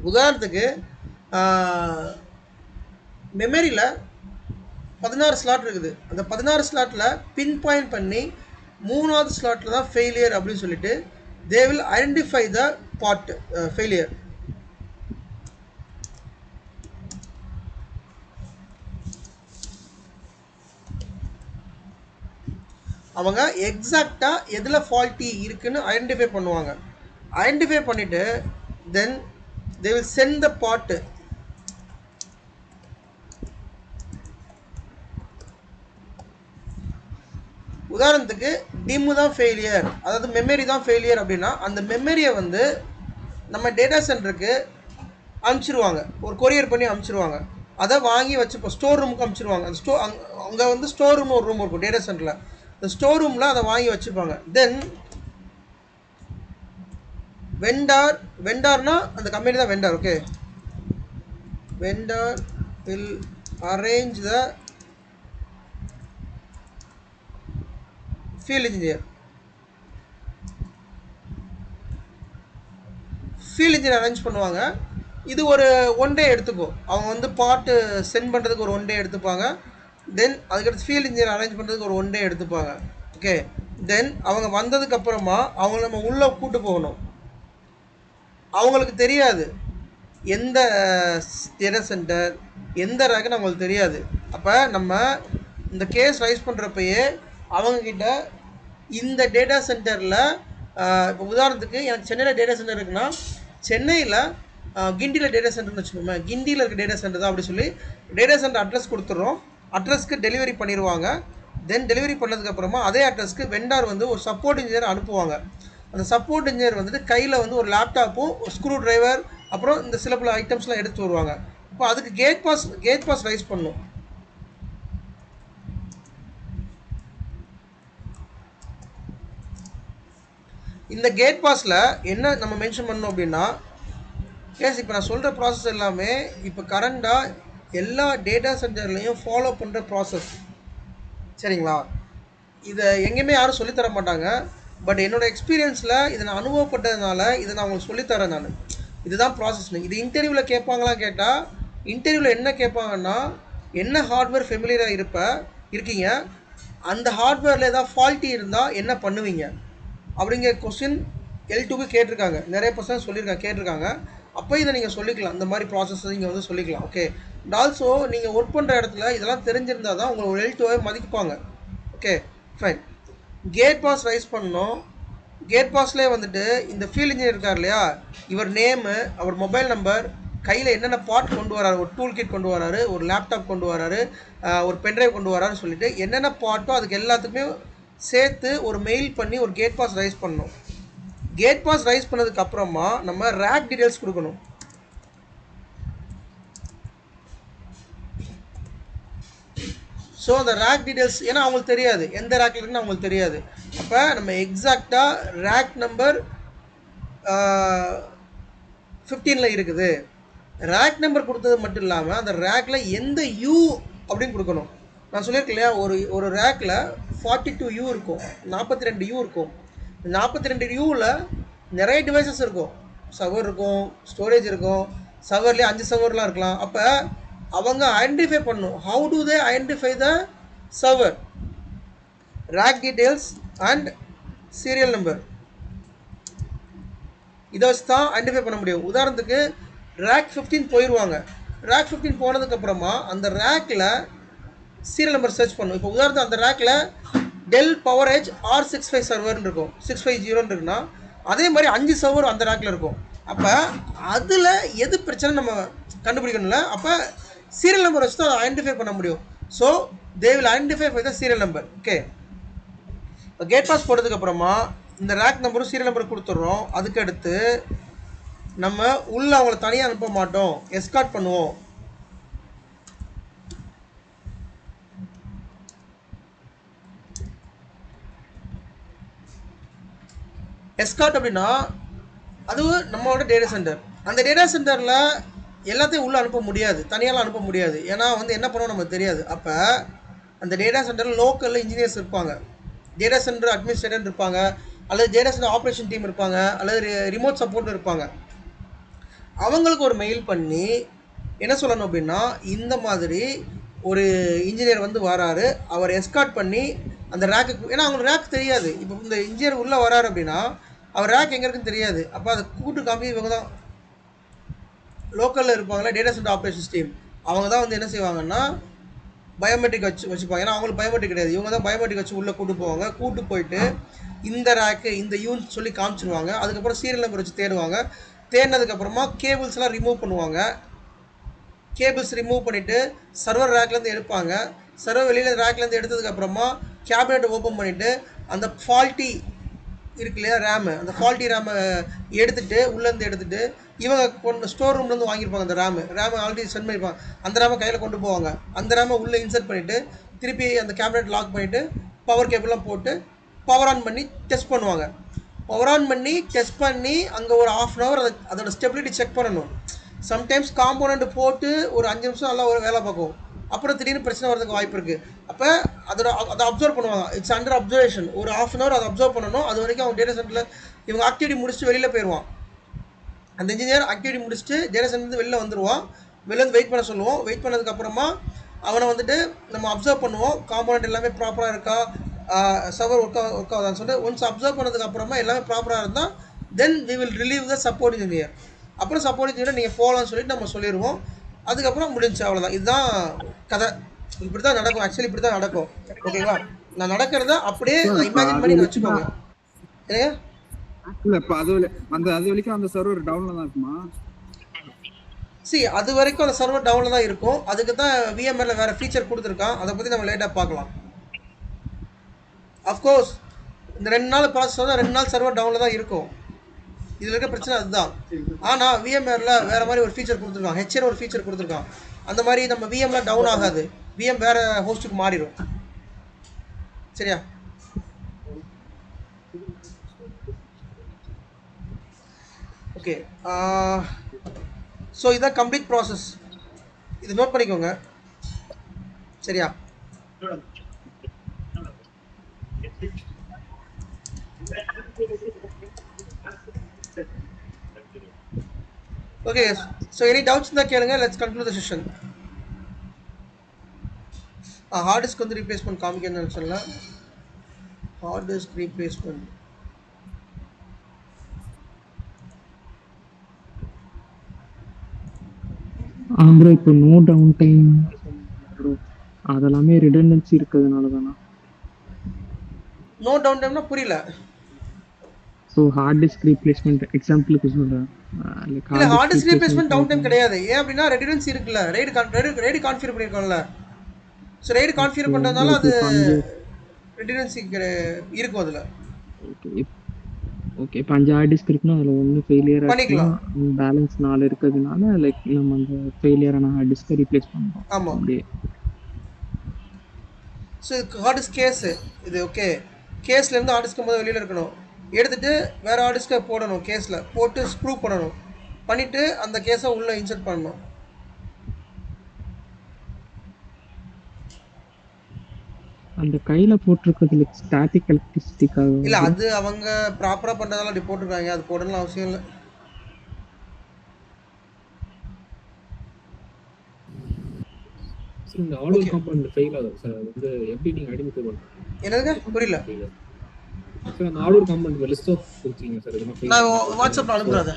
உதாரணத்துக்கு மெமரியில் 16 ஸ்லாட் இருக்குது. அந்த 16 ஸ்லாட்டில் பின் பாயிண்ட் பண்ணி 3வது ஸ்லாட்டில் தான் ஃபெயிலியர் அப்படின்னு சொல்லிட்டு they will identify the part failure. அவங்க எக்ஸாக்டாக எதில் ஃபால்ட்டி இருக்குன்னு ஐடென்டிஃபை பண்ணுவாங்க. ஐடென்டிஃபை பண்ணிவிட்டு then they will send the part. உதாரணத்துக்கு டிம்மு தான் ஃபெயிலியர், அதாவது மெமரி தான் ஃபெயிலியர் அப்படின்னா அந்த மெமரியை வந்து நம்ம டேட்டா சென்டருக்கு அனுப்பிச்சிருவாங்க, ஒரு கொரியர் பண்ணி அனுப்பிச்சிருவாங்க. அதை வாங்கி வச்சுப்போ ஸ்டோர் ரூமுக்கு அனுப்பிச்சிருவாங்க. அந்த அங்கே வந்து ஸ்டோர் ரூம் ஒரு ரூம் இருக்கும் டேட்டா சென்டரில். இந்த ஸ்டோர் ரூமில் அதை வாங்கி வச்சுப்பாங்க. தென் வெண்டார்னா அந்த கம்பெனி தான் vendor. Okay, vendor will arrange the field engineer. Field engineer arrange பண்ணுவாங்க. இது ஒரு 1 டே எடுத்துக்கும். அவங்க வந்து பார்ட்டு சென்ட் பண்ணுறதுக்கு ஒரு 1 டே எடுத்துப்பாங்க. தென் அதுக்கடுத்து ஃபீல்ட் இன்ஜினியர் அரேஞ்ச் பண்ணுறதுக்கு ஒரு 1 டே எடுத்துப்பாங்க. ஓகே, தென் அவங்க வந்ததுக்கப்புறமா அவங்கள நம்ம உள்ளே கூட்டு போகணும். அவங்களுக்கு தெரியாது எந்த டேட்டா சென்டர் எந்த ரேக்குன்னு அவங்களுக்கு தெரியாது. அப்போ நம்ம இந்த கேஸ் ரைஸ் பண்ணுறப்பயே அவங்கக்கிட்ட இந்த டேட்டா சென்டரில் இப்போ உதாரணத்துக்கு எனக்கு சென்னையில் டேட்டா சென்டர் இருக்குன்னா சென்னையில் கிண்டியில் டேட்டா சென்டர்னு வச்சுக்கோங்க, கிண்டியில் இருக்க டேட்டா சென்டர் தான் அப்படி சொல்லி டேட்டா சென்டர் அட்ரஸ் கொடுத்துட்றோம். அட்ரஸ்க்கு டெலிவரி பண்ணிடுவாங்க. தென் டெலிவரி பண்ணதுக்கப்புறமா அதே அட்ரஸ்க்கு வெண்டார் வந்து ஒரு சப்போர்ட் இன்ஜினியர் அனுப்புவாங்க. அந்த சப்போர்ட் இன்ஜினியர் வந்துட்டு கையில் வந்து ஒரு லேப்டாப்பும் ஒரு ஸ்க்ரூ டிரைவர் அப்புறம் இந்த சில பல ஐட்டம்ஸ்லாம் எடுத்து வருவாங்க. இப்போ அதுக்கு கேட் பாஸ் ரைஸ் பண்ணணும். இந்த கேட் பாஸில் என்ன நம்ம மென்ஷன் பண்ணோம் அப்படின்னா, கேஸ் இப்போ நான் சொல்கிற ப்ராசஸ் எல்லாமே இப்போ கரண்டாக எல்லா டேட்டா சென்டர்லேயும் ஃபாலோ பண்ணுற ப்ராசஸ், சரிங்களா? இதை எங்கேயுமே யாரும் சொல்லித்தர மாட்டாங்க. பட் என்னோடய எக்ஸ்பீரியன்ஸில் இதை நான் அனுபவப்பட்டதுனால இதை நான் உங்களுக்கு சொல்லித்தரேன். நான் இதுதான் ப்ராசஸ்னு. இது இன்டர்வியூவில் கேட்பாங்களாம். கேட்டால் இன்டர்வியூவில் என்ன கேட்பாங்கன்னா, என்ன ஹார்ட்வேர் ஃபெமிலியராக இருக்கீங்க, அந்த ஹார்ட்வேரில் ஏதாவது ஃபால்ட்டி இருந்தால் என்ன பண்ணுவீங்க அப்படிங்கிற கொஸ்டின் L2க்கு கேட்டிருக்காங்க. நிறைய பர்சன்ட் கேட்டிருக்காங்க. அப்போ இதை நீங்கள் சொல்லிக்கலாம், இந்த மாதிரி ப்ராசஸ் நீங்கள் வந்து சொல்லிக்கலாம். ஓகே, அண்ட் ஆல்சோ நீங்கள் ஒர்க் பண்ணுற இடத்துல இதெல்லாம் தெரிஞ்சிருந்தால் தான் உங்களை ஒரு L2வை மதிப்பாங்க. Okay fine. Gate pass raise பண்ணோம். கேட் பாஸ்லேயே வந்துட்டு இந்த ஃபீல்ட் இன்ஜினியர் இருக்கார் இல்லையா, இவர் நேமு, அவர் மொபைல் நம்பர், கையில் என்னென்ன பார்ட் கொண்டு வராரு, ஒரு டூல் கிட் கொண்டு வராரு, ஒரு லேப்டாப் கொண்டு வராரு, ஒரு பென்ட்ரைவ் கொண்டு வராருன்னு சொல்லிட்டு என்னென்ன பார்ட்டோ அதுக்கு எல்லாத்துக்குமே சேர்த்து ஒரு மெயில் பண்ணி ஒரு கேட் பாஸ் ரைஸ் பண்ணணும். கேட் பாஸ் ரைஸ் பண்ணதுக்கு அப்புறமா நம்ம ரேக் டீடைல்ஸ் கொடுக்கணும். ஸோ அந்த ரேக் டீடைல்ஸ் ஏன்னா அவங்களுக்கு தெரியாது எந்த ரேக்கில் இருக்குன்னு அவங்களுக்கு தெரியாது. அப்போ நம்ம எக்ஸாக்டாக ரேக் நம்பர் 15 இருக்குது. ரேக் நம்பர் கொடுத்தது மட்டும் இல்லாமல் அந்த ரேக்கில் எந்த யூ அப்படின்னு கொடுக்கணும். நான் சொல்லியிருக்கேன் இல்லையா, ஒரு ரேக்கில் 42 யூ இருக்கும், 42 யூ இருக்கும். 42 யூவில் நிறைய டிவைசஸ் இருக்கும். சர்வர் இருக்கும், ஸ்டோரேஜ் இருக்கும், சர்வர்லேயே 5 சர்வர்லாம் இருக்கலாம். அப்போ அவங்க ஐடென்டிஃபை பண்ணணும். How to they identify the server? Rack details and serial number, இதை வச்சு தான் ஐடென்டிஃபை பண்ண முடியும். உதாரணத்துக்கு ரேக் 15 போயிடுவாங்க. ரேக் 15 போனதுக்கப்புறமா அந்த ரேக்கில் சீரியல் நம்பர் சர்ச் பண்ணும். இப்போ உதாரணத்துக்கு அந்த ரேக்கில் டெல் பவரேஜ் R65 சர்வர்னு இருக்கும், 650 இருக்குன்னா அதே மாதிரி 5 சர்வர் அந்த ரேக்கில் இருக்கும். அப்போ அதில் எது பிரச்சனை நம்ம கண்டுபிடிக்கணும்ல, அப்போ சீரியல் நம்பர் வச்சு தான் அதை ஐடென்டிஃபை பண்ண முடியும். So they will identify by the serial number. Okay, இப்போ கேட் பாஸ் போட்டதுக்கப்புறமா இந்த ரேக் நம்பரும் சீரியல் நம்பர் கொடுத்துட்றோம். அதுக்கடுத்து நம்ம உள்ளே அவங்கள தனியாக அனுப்ப மாட்டோம், எஸ்கார்ட் பண்ணுவோம். எஸ்கார்ட் அப்படின்னா அது நம்மளோட டேட்டா சென்டர். அந்த டேட்டா சென்டரில் எல்லாத்தையும் உள்ளே அனுப்ப முடியாது, தனியாலாம் அனுப்ப முடியாது. ஏன்னா வந்து என்ன பண்ணுவோம் நமக்கு தெரியாது. அப்போ அந்த டேட்டா சென்டரில் லோக்கலில் இன்ஜினியர்ஸ் இருப்பாங்க, டேட்டா சென்டர் அட்மினிஸ்ட்ரேட்டர் இருப்பாங்க, அல்லது டேட்டா சென்டர் ஆப்ரேஷன் டீம் இருப்பாங்க, அல்லது ரிமோட் சப்போர்ட் இருப்பாங்க. அவங்களுக்கு ஒரு மெயில் பண்ணி என்ன சொல்லணும் அப்படின்னா, இந்த மாதிரி ஒரு இன்ஜினியர் வந்து வராரு, அவர் எஸ்கார்ட் பண்ணி அந்த ரேக்கு, ஏன்னா அவங்களுக்கு ரேக் தெரியாது. இப்போ இந்த இன்ஜினியர் உள்ளே வராரு அப்படின்னா அவர் ரேக் எங்கே இருக்குன்னு தெரியாது. அப்போ அதை கூட்டு காமி இவங்க தான் லோக்கலில் இருப்பாங்களா டேட்டா சென்டர் ஆப்ரேஷன்ஸ் டீம், அவங்க தான் வந்து என்ன செய்வாங்கன்னா பயோமெட்ரிக் வச்சுப்பாங்க. ஏன்னா அவங்களுக்கு பயோமெட்ரிக் கிடையாது, இவங்க தான் பயோமெட்ரிக் வச்சு உள்ளே கூட்டு போவாங்க. கூட்டு போயிட்டு இந்த ரேக்கு இந்த யூன் சொல்லி காமிச்சிடுவாங்க. அதுக்கப்புறம் சீரியல் நம்பர் வச்சு தேடுவாங்க. தேடினதுக்கப்புறமா கேபிள்ஸ்லாம் ரிமூவ் பண்ணுவாங்க. கேபிள்ஸ் ரிமூவ் பண்ணிவிட்டு சர்வர் ரேக்லேருந்து எடுப்பாங்க. சர்வர் வெளியில் ரேக்லேருந்து எடுத்ததுக்கப்புறமா கேபினெட் ஓப்பன் பண்ணிவிட்டு அந்த ஃபால்ட்டி இருக்கு இல்லையா ரேமு, அந்த ஃபால்ட்டி ரேமை எடுத்துகிட்டு உள்ளேருந்து எடுத்துகிட்டு இவங்க ஸ்டோர் ரூம்லேருந்து வாங்கியிருப்பாங்க. அந்த ரேமு ஆல்ரெடி சென்ட் பண்ணியிருப்பாங்க. அந்த ரேமை கையில் கொண்டு போவாங்க. அந்த ரேமை உள்ளே இன்சர்ட் பண்ணிவிட்டு திருப்பி அந்த கேபினெட் லாக் பண்ணிவிட்டு பவர் கேபிள்லாம் போட்டு பவர் ஆன் பண்ணி டெஸ்ட் பண்ணுவாங்க. பவர் ஆன் பண்ணி டெஸ்ட் பண்ணி அங்கே ஒரு 1/2 hour அதோட ஸ்டெபிலிட்டி செக் பண்ணணும். சம்டைம்ஸ் காம்போனண்ட் போட்டு ஒரு 5 நிமிஷம் நல்லா ஒரு வேலை பார்க்கும். அப்புறம் திடீர்னு பிரச்சனை வரதுக்கு வாய்ப்பு இருக்குது. அப்போ அதை அப்சர்வ் பண்ணுவாங்க. It's under observation. ஒரு ½ hour அதை அப்சர்வ் பண்ணணும். அது வரைக்கும் அவங்க டேட்டா சென்டரில் இவங்க ஆக்டிவிட்டி முடிச்சுட்டு வெளியில் போயிடுவான். அந்த இன்ஜினியர் ஆக்டிவிட்டி முடிச்சுட்டு டேட்டா சென்டர்லேருந்து வெளில வந்துடுவான். வெளில வந்து வெயிட் பண்ண சொல்லுவோம். வெயிட் பண்ணதுக்கப்புறமா அவனை வந்துட்டு நம்ம அப்சர்வ் பண்ணுவோம். காம்போனன்ட் எல்லாமே ப்ராப்பராக இருக்கா, சர்வர் ஒர்க் ஆகுதான்னு சொல்லிட்டு ஒன்ஸ் அப்சர்வ் பண்ணதுக்கப்புறமா எல்லாமே ப்ராப்பராக இருந்தால் then we will relieve the support engineer. அப்புறம் சப்போர்ட் இன்ஜினியர் நீங்கள் போகலான்னு சொல்லிட்டு நம்ம சொல்லிடுவோம். அதுக்கப்புறம் முடிஞ்சு, அவ்வளோதான். இதுதான் கதை. இப்படி தான் நடக்கும். ஆக்சுவலி இப்படி தான் நடக்கும். ஓகேங்களா? நான் நடக்கிறத அப்படியே இமேஜின் பண்ணி வச்சுக்கோங்க. ஏங்க இல்ல இப்ப அது வரைக்கும் அந்த சர்வர் டவுன்ல தான் இருக்குமா? அது வரைக்கும் அந்த சர்வர் டவுனில் தான் இருக்கும். அதுக்கு தான் விஎம்ஆரில் வேறு ஃபீச்சர் கொடுத்துருக்கான். அதை பற்றி நம்ம லேட்டாக பார்க்கலாம். அஃப்கோர்ஸ் இந்த 2 நாள் ப்ராசஸ் தான் 2 நாள் சர்வர் டவுனில் தான் இருக்கும். இதில் இருக்க பிரச்சனை அதுதான். ஆனால் விஎம்ஆரில் வேறு மாதிரி ஒரு ஃபீச்சர் கொடுத்துருக்கான். ஹெச்ஆர் ஒரு ஃபீச்சர் கொடுத்துருக்கான். அந்த மாதிரி நம்ம விஎம்ல டவுன் ஆகாது. விஎம் வேறு ஹோஸ்ட்டுக்கு மாறிடும். சரியா? ஓகே. ஸோ இதுதான் கம்ப்ளீட் ப்ராசஸ். இது நோட் பண்ணிக்கோங்க. சரியா? ஓகே. ஸோ எனி டவுட்ஸ் இருந்தால் கேளுங்க. Let's conclude the session. Heart disk வந்து ரீப்ளேஸ்மெண்ட் காமிக்கணும்னு சொல்லலாம். ஹார்ட் டிஸ்க் ரீப்ளேஸ்மெண்ட் ப்ரோ இப்போ நோ டவுன் டைம் ப்ரோ அதெல்லாமே ரிடண்டன்சி இருக்கிறதுனால தானா? நோ டவுன் டைம்னா புரியல. ஸோ ஹார்ட் டிஸ்க் ரீப்ளேஸ்மெண்ட் எக்ஸாம்பிளுக்கு சொல்கிறேன். இல்லை, hard disk replacement down time கிடையாது. ஏன் அப்படின்னா ரெடிடன்சி இருக்குல்ல, ரைடு கான்ஃபிகர் பண்ணியிருக்கோம்ல. ஸோ ரைடு கான்ஃபிகர் பண்ணுறதுனால அது ரெடிடன்சி இருக்கும் அதில். ஓகே இப்போ 5 ஹார்ட் டிஸ்க் இருக்குன்னா அதில் 1 ஃபெயிலியர் பண்ணிக்கலாம். பேலன்ஸ் 4 இருக்கிறதுனால லைக் நம்ம அந்த ஃபெயிலியரான ஹார்ட் டிஸ்கை ரீப்ளேஸ் பண்ணுறோம். ஆமாம். அப்படியே. ஸோ இதுக்கு ஹார்ட் டிஸ்க் கேஸு இது. ஓகே, கேஸ்லேருந்து ஹார்ட் டிஸ்க்கு வெளியில் இருக்கணும். எடுத்துகிட்டு வேறு ஹார்ட் டிஸ்க்கை போடணும். கேஸில் போட்டு ஸ்க்ரூ பண்ணணும். பண்ணிவிட்டு அந்த கேஸை உள்ளே இன்சர்ட் பண்ணணும். அந்த கையில் போட்டிருக்கிறதுல ஸ்டாட்டிக் எலக்ட்ரிசிட்டிக்காக இல்லை, அது அவங்க ப்ராப்பராக பண்ணுறதால அப்படி போட்டிருக்காங்க. அது போடணும் அவசியம் இல்லை. இந்த ஆடியோ காம்பவுண்ட் ஃபெயில் ஆகுது சார். அது வந்து எப்படி நீங்க ஐடென்டிஃபை பண்றீங்க? என்னதுங்க புரியல? சார் அந்த ஆடியோ காம்பவுண்ட் லிஸ்ட் ஆஃப் கொடுத்தீங்க சார். இதெல்லாம் நான் வாட்ஸ்அப்பில் அனுப்புகிறேன்.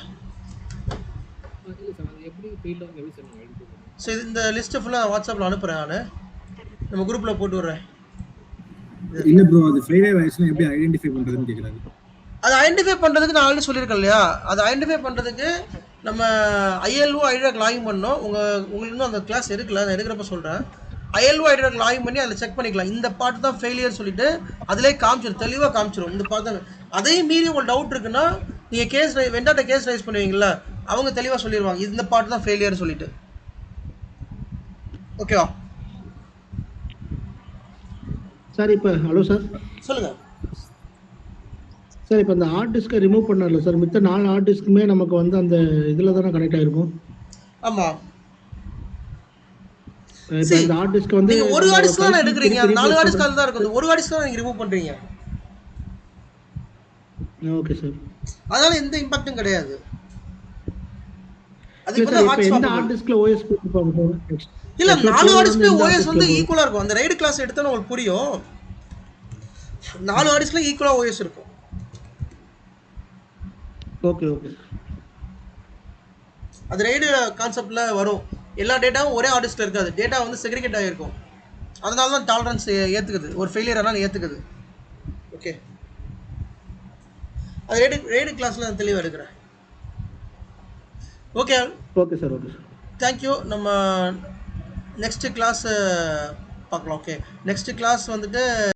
இல்ல சார், அது எப்படி ஃபெயில் ஆகும் எப்படி சார் நீங்க ஐடென்டிஃபை பண்ணுவீங்க? ஸோ இந்த லிஸ்ட்டை ஃபுல்லாக வாட்ஸ்அப்பில் அனுப்புகிறேன். நான் நம்ம குரூப்பில் போட்டு விட்றேன். இல்ல ப்ரோ, அது ஃபெயிலியர் ஆயிடுச்சுன்னா எப்படி ஐடென்டிஃபை பண்றதுன்னு கேக்குறாங்க. அது ஐடென்டிஃபை பண்ணுறதுக்கு நான் ஆல்ரெடி சொல்லியிருக்கேன் இல்லையா? அது ஐடென்டிஃபை பண்ணுறதுக்கு நம்ம ஐஎல்ஓ ஐடியாக்கு லாகின் பண்ணோம். உங்களுக்கு இன்னும் அந்த கிளாஸ் எடுக்கல, நான் எடுக்கிறப்ப சொல்கிறேன். ஐஎல்ஓ ஐடியாக்கு லாகின் பண்ணி அதில் செக் பண்ணிக்கலாம். இந்த பார்ட் தான் ஃபெயிலியர் சொல்லிட்டு அதிலே காமிச்சிடும், தெளிவாக காமிச்சிடும். இந்த பார்ட் தான். அதையும் மீறி உங்களுக்கு டவுட் இருக்குன்னா நீங்கள் வெண்டாட்ட கேஸ் ரைஸ் பண்ணுவீங்களா, அவங்க தெளிவாக சொல்லிடுவாங்க இந்த பார்ட் தான் ஃபெயிலியர் சொல்லிட்டு. ஓகேவா சார்? இப்போ ஹலோ சார், சொல்லுங்கள் சார் இப்போ இந்த ஹார்ட் டிஸ்கை ரிமூவ் பண்ணல சார், மித்த 4 ஹார்ட் டிஸ்க்குமே நமக்கு வந்து அந்த இதில் தானே கனெக்ட் ஆகிருக்கும். ஆமாம். இப்போ இந்த ஹார்ட் டிஸ்க் வந்து நீங்கள் ஒரு ஹார்ட் டிஸ்க் தான் எடுக்கிறீங்க. 4 ஹார்ட் டிஸ்க் தான் இருக்கும். ஒரு ஹார்ட் டிஸ்க் தான் நீங்கள் ரிமூவ் பண்ணுறீங்க. Okay sir. அதனால எந்த இம்பாக்டும் கிடையாது. அது இப்போ எந்த ஹார்ட் டிஸ்க்ல ஓஎஸ் கொடுப்பாங்க? இல்ல 4 ஹார்ட் டிஸ்க்ல ஓஎஸ் வந்து ஈக்குவலா இருக்கும். அந்த ரைடு கிளாஸ் எடுத்தா உங்களுக்கு புரியும். 4 ஹார்ட் டிஸ்க்ல ஈக்குவலா ஓஎஸ் இருக்கும். Okay okay. அது ரைடு கான்செப்ட்ல வரும். எல்லா டேட்டாவும் ஒரே ஹார்ட் டிஸ்க்ல இருக்காது. டேட்டா வந்து செக்ரிகேட் ஆகிருக்கும். அதனால தான் டாலரன்ஸ் ஏத்துக்குது. ஒரு ஃபெயிலியர் ஆனால் ஏத்துக்குது. ஓகே, அது ரைடு கிளாஸ்ல நான் தெளிவாக எடுக்கிறேன். Okay okay sir. Okay sir, thank you. நம்ம நெக்ஸ்ட் கிளாஸ் பார்க்கலாம். ஓகே, நெக்ஸ்ட் கிளாஸ் வந்துட்டு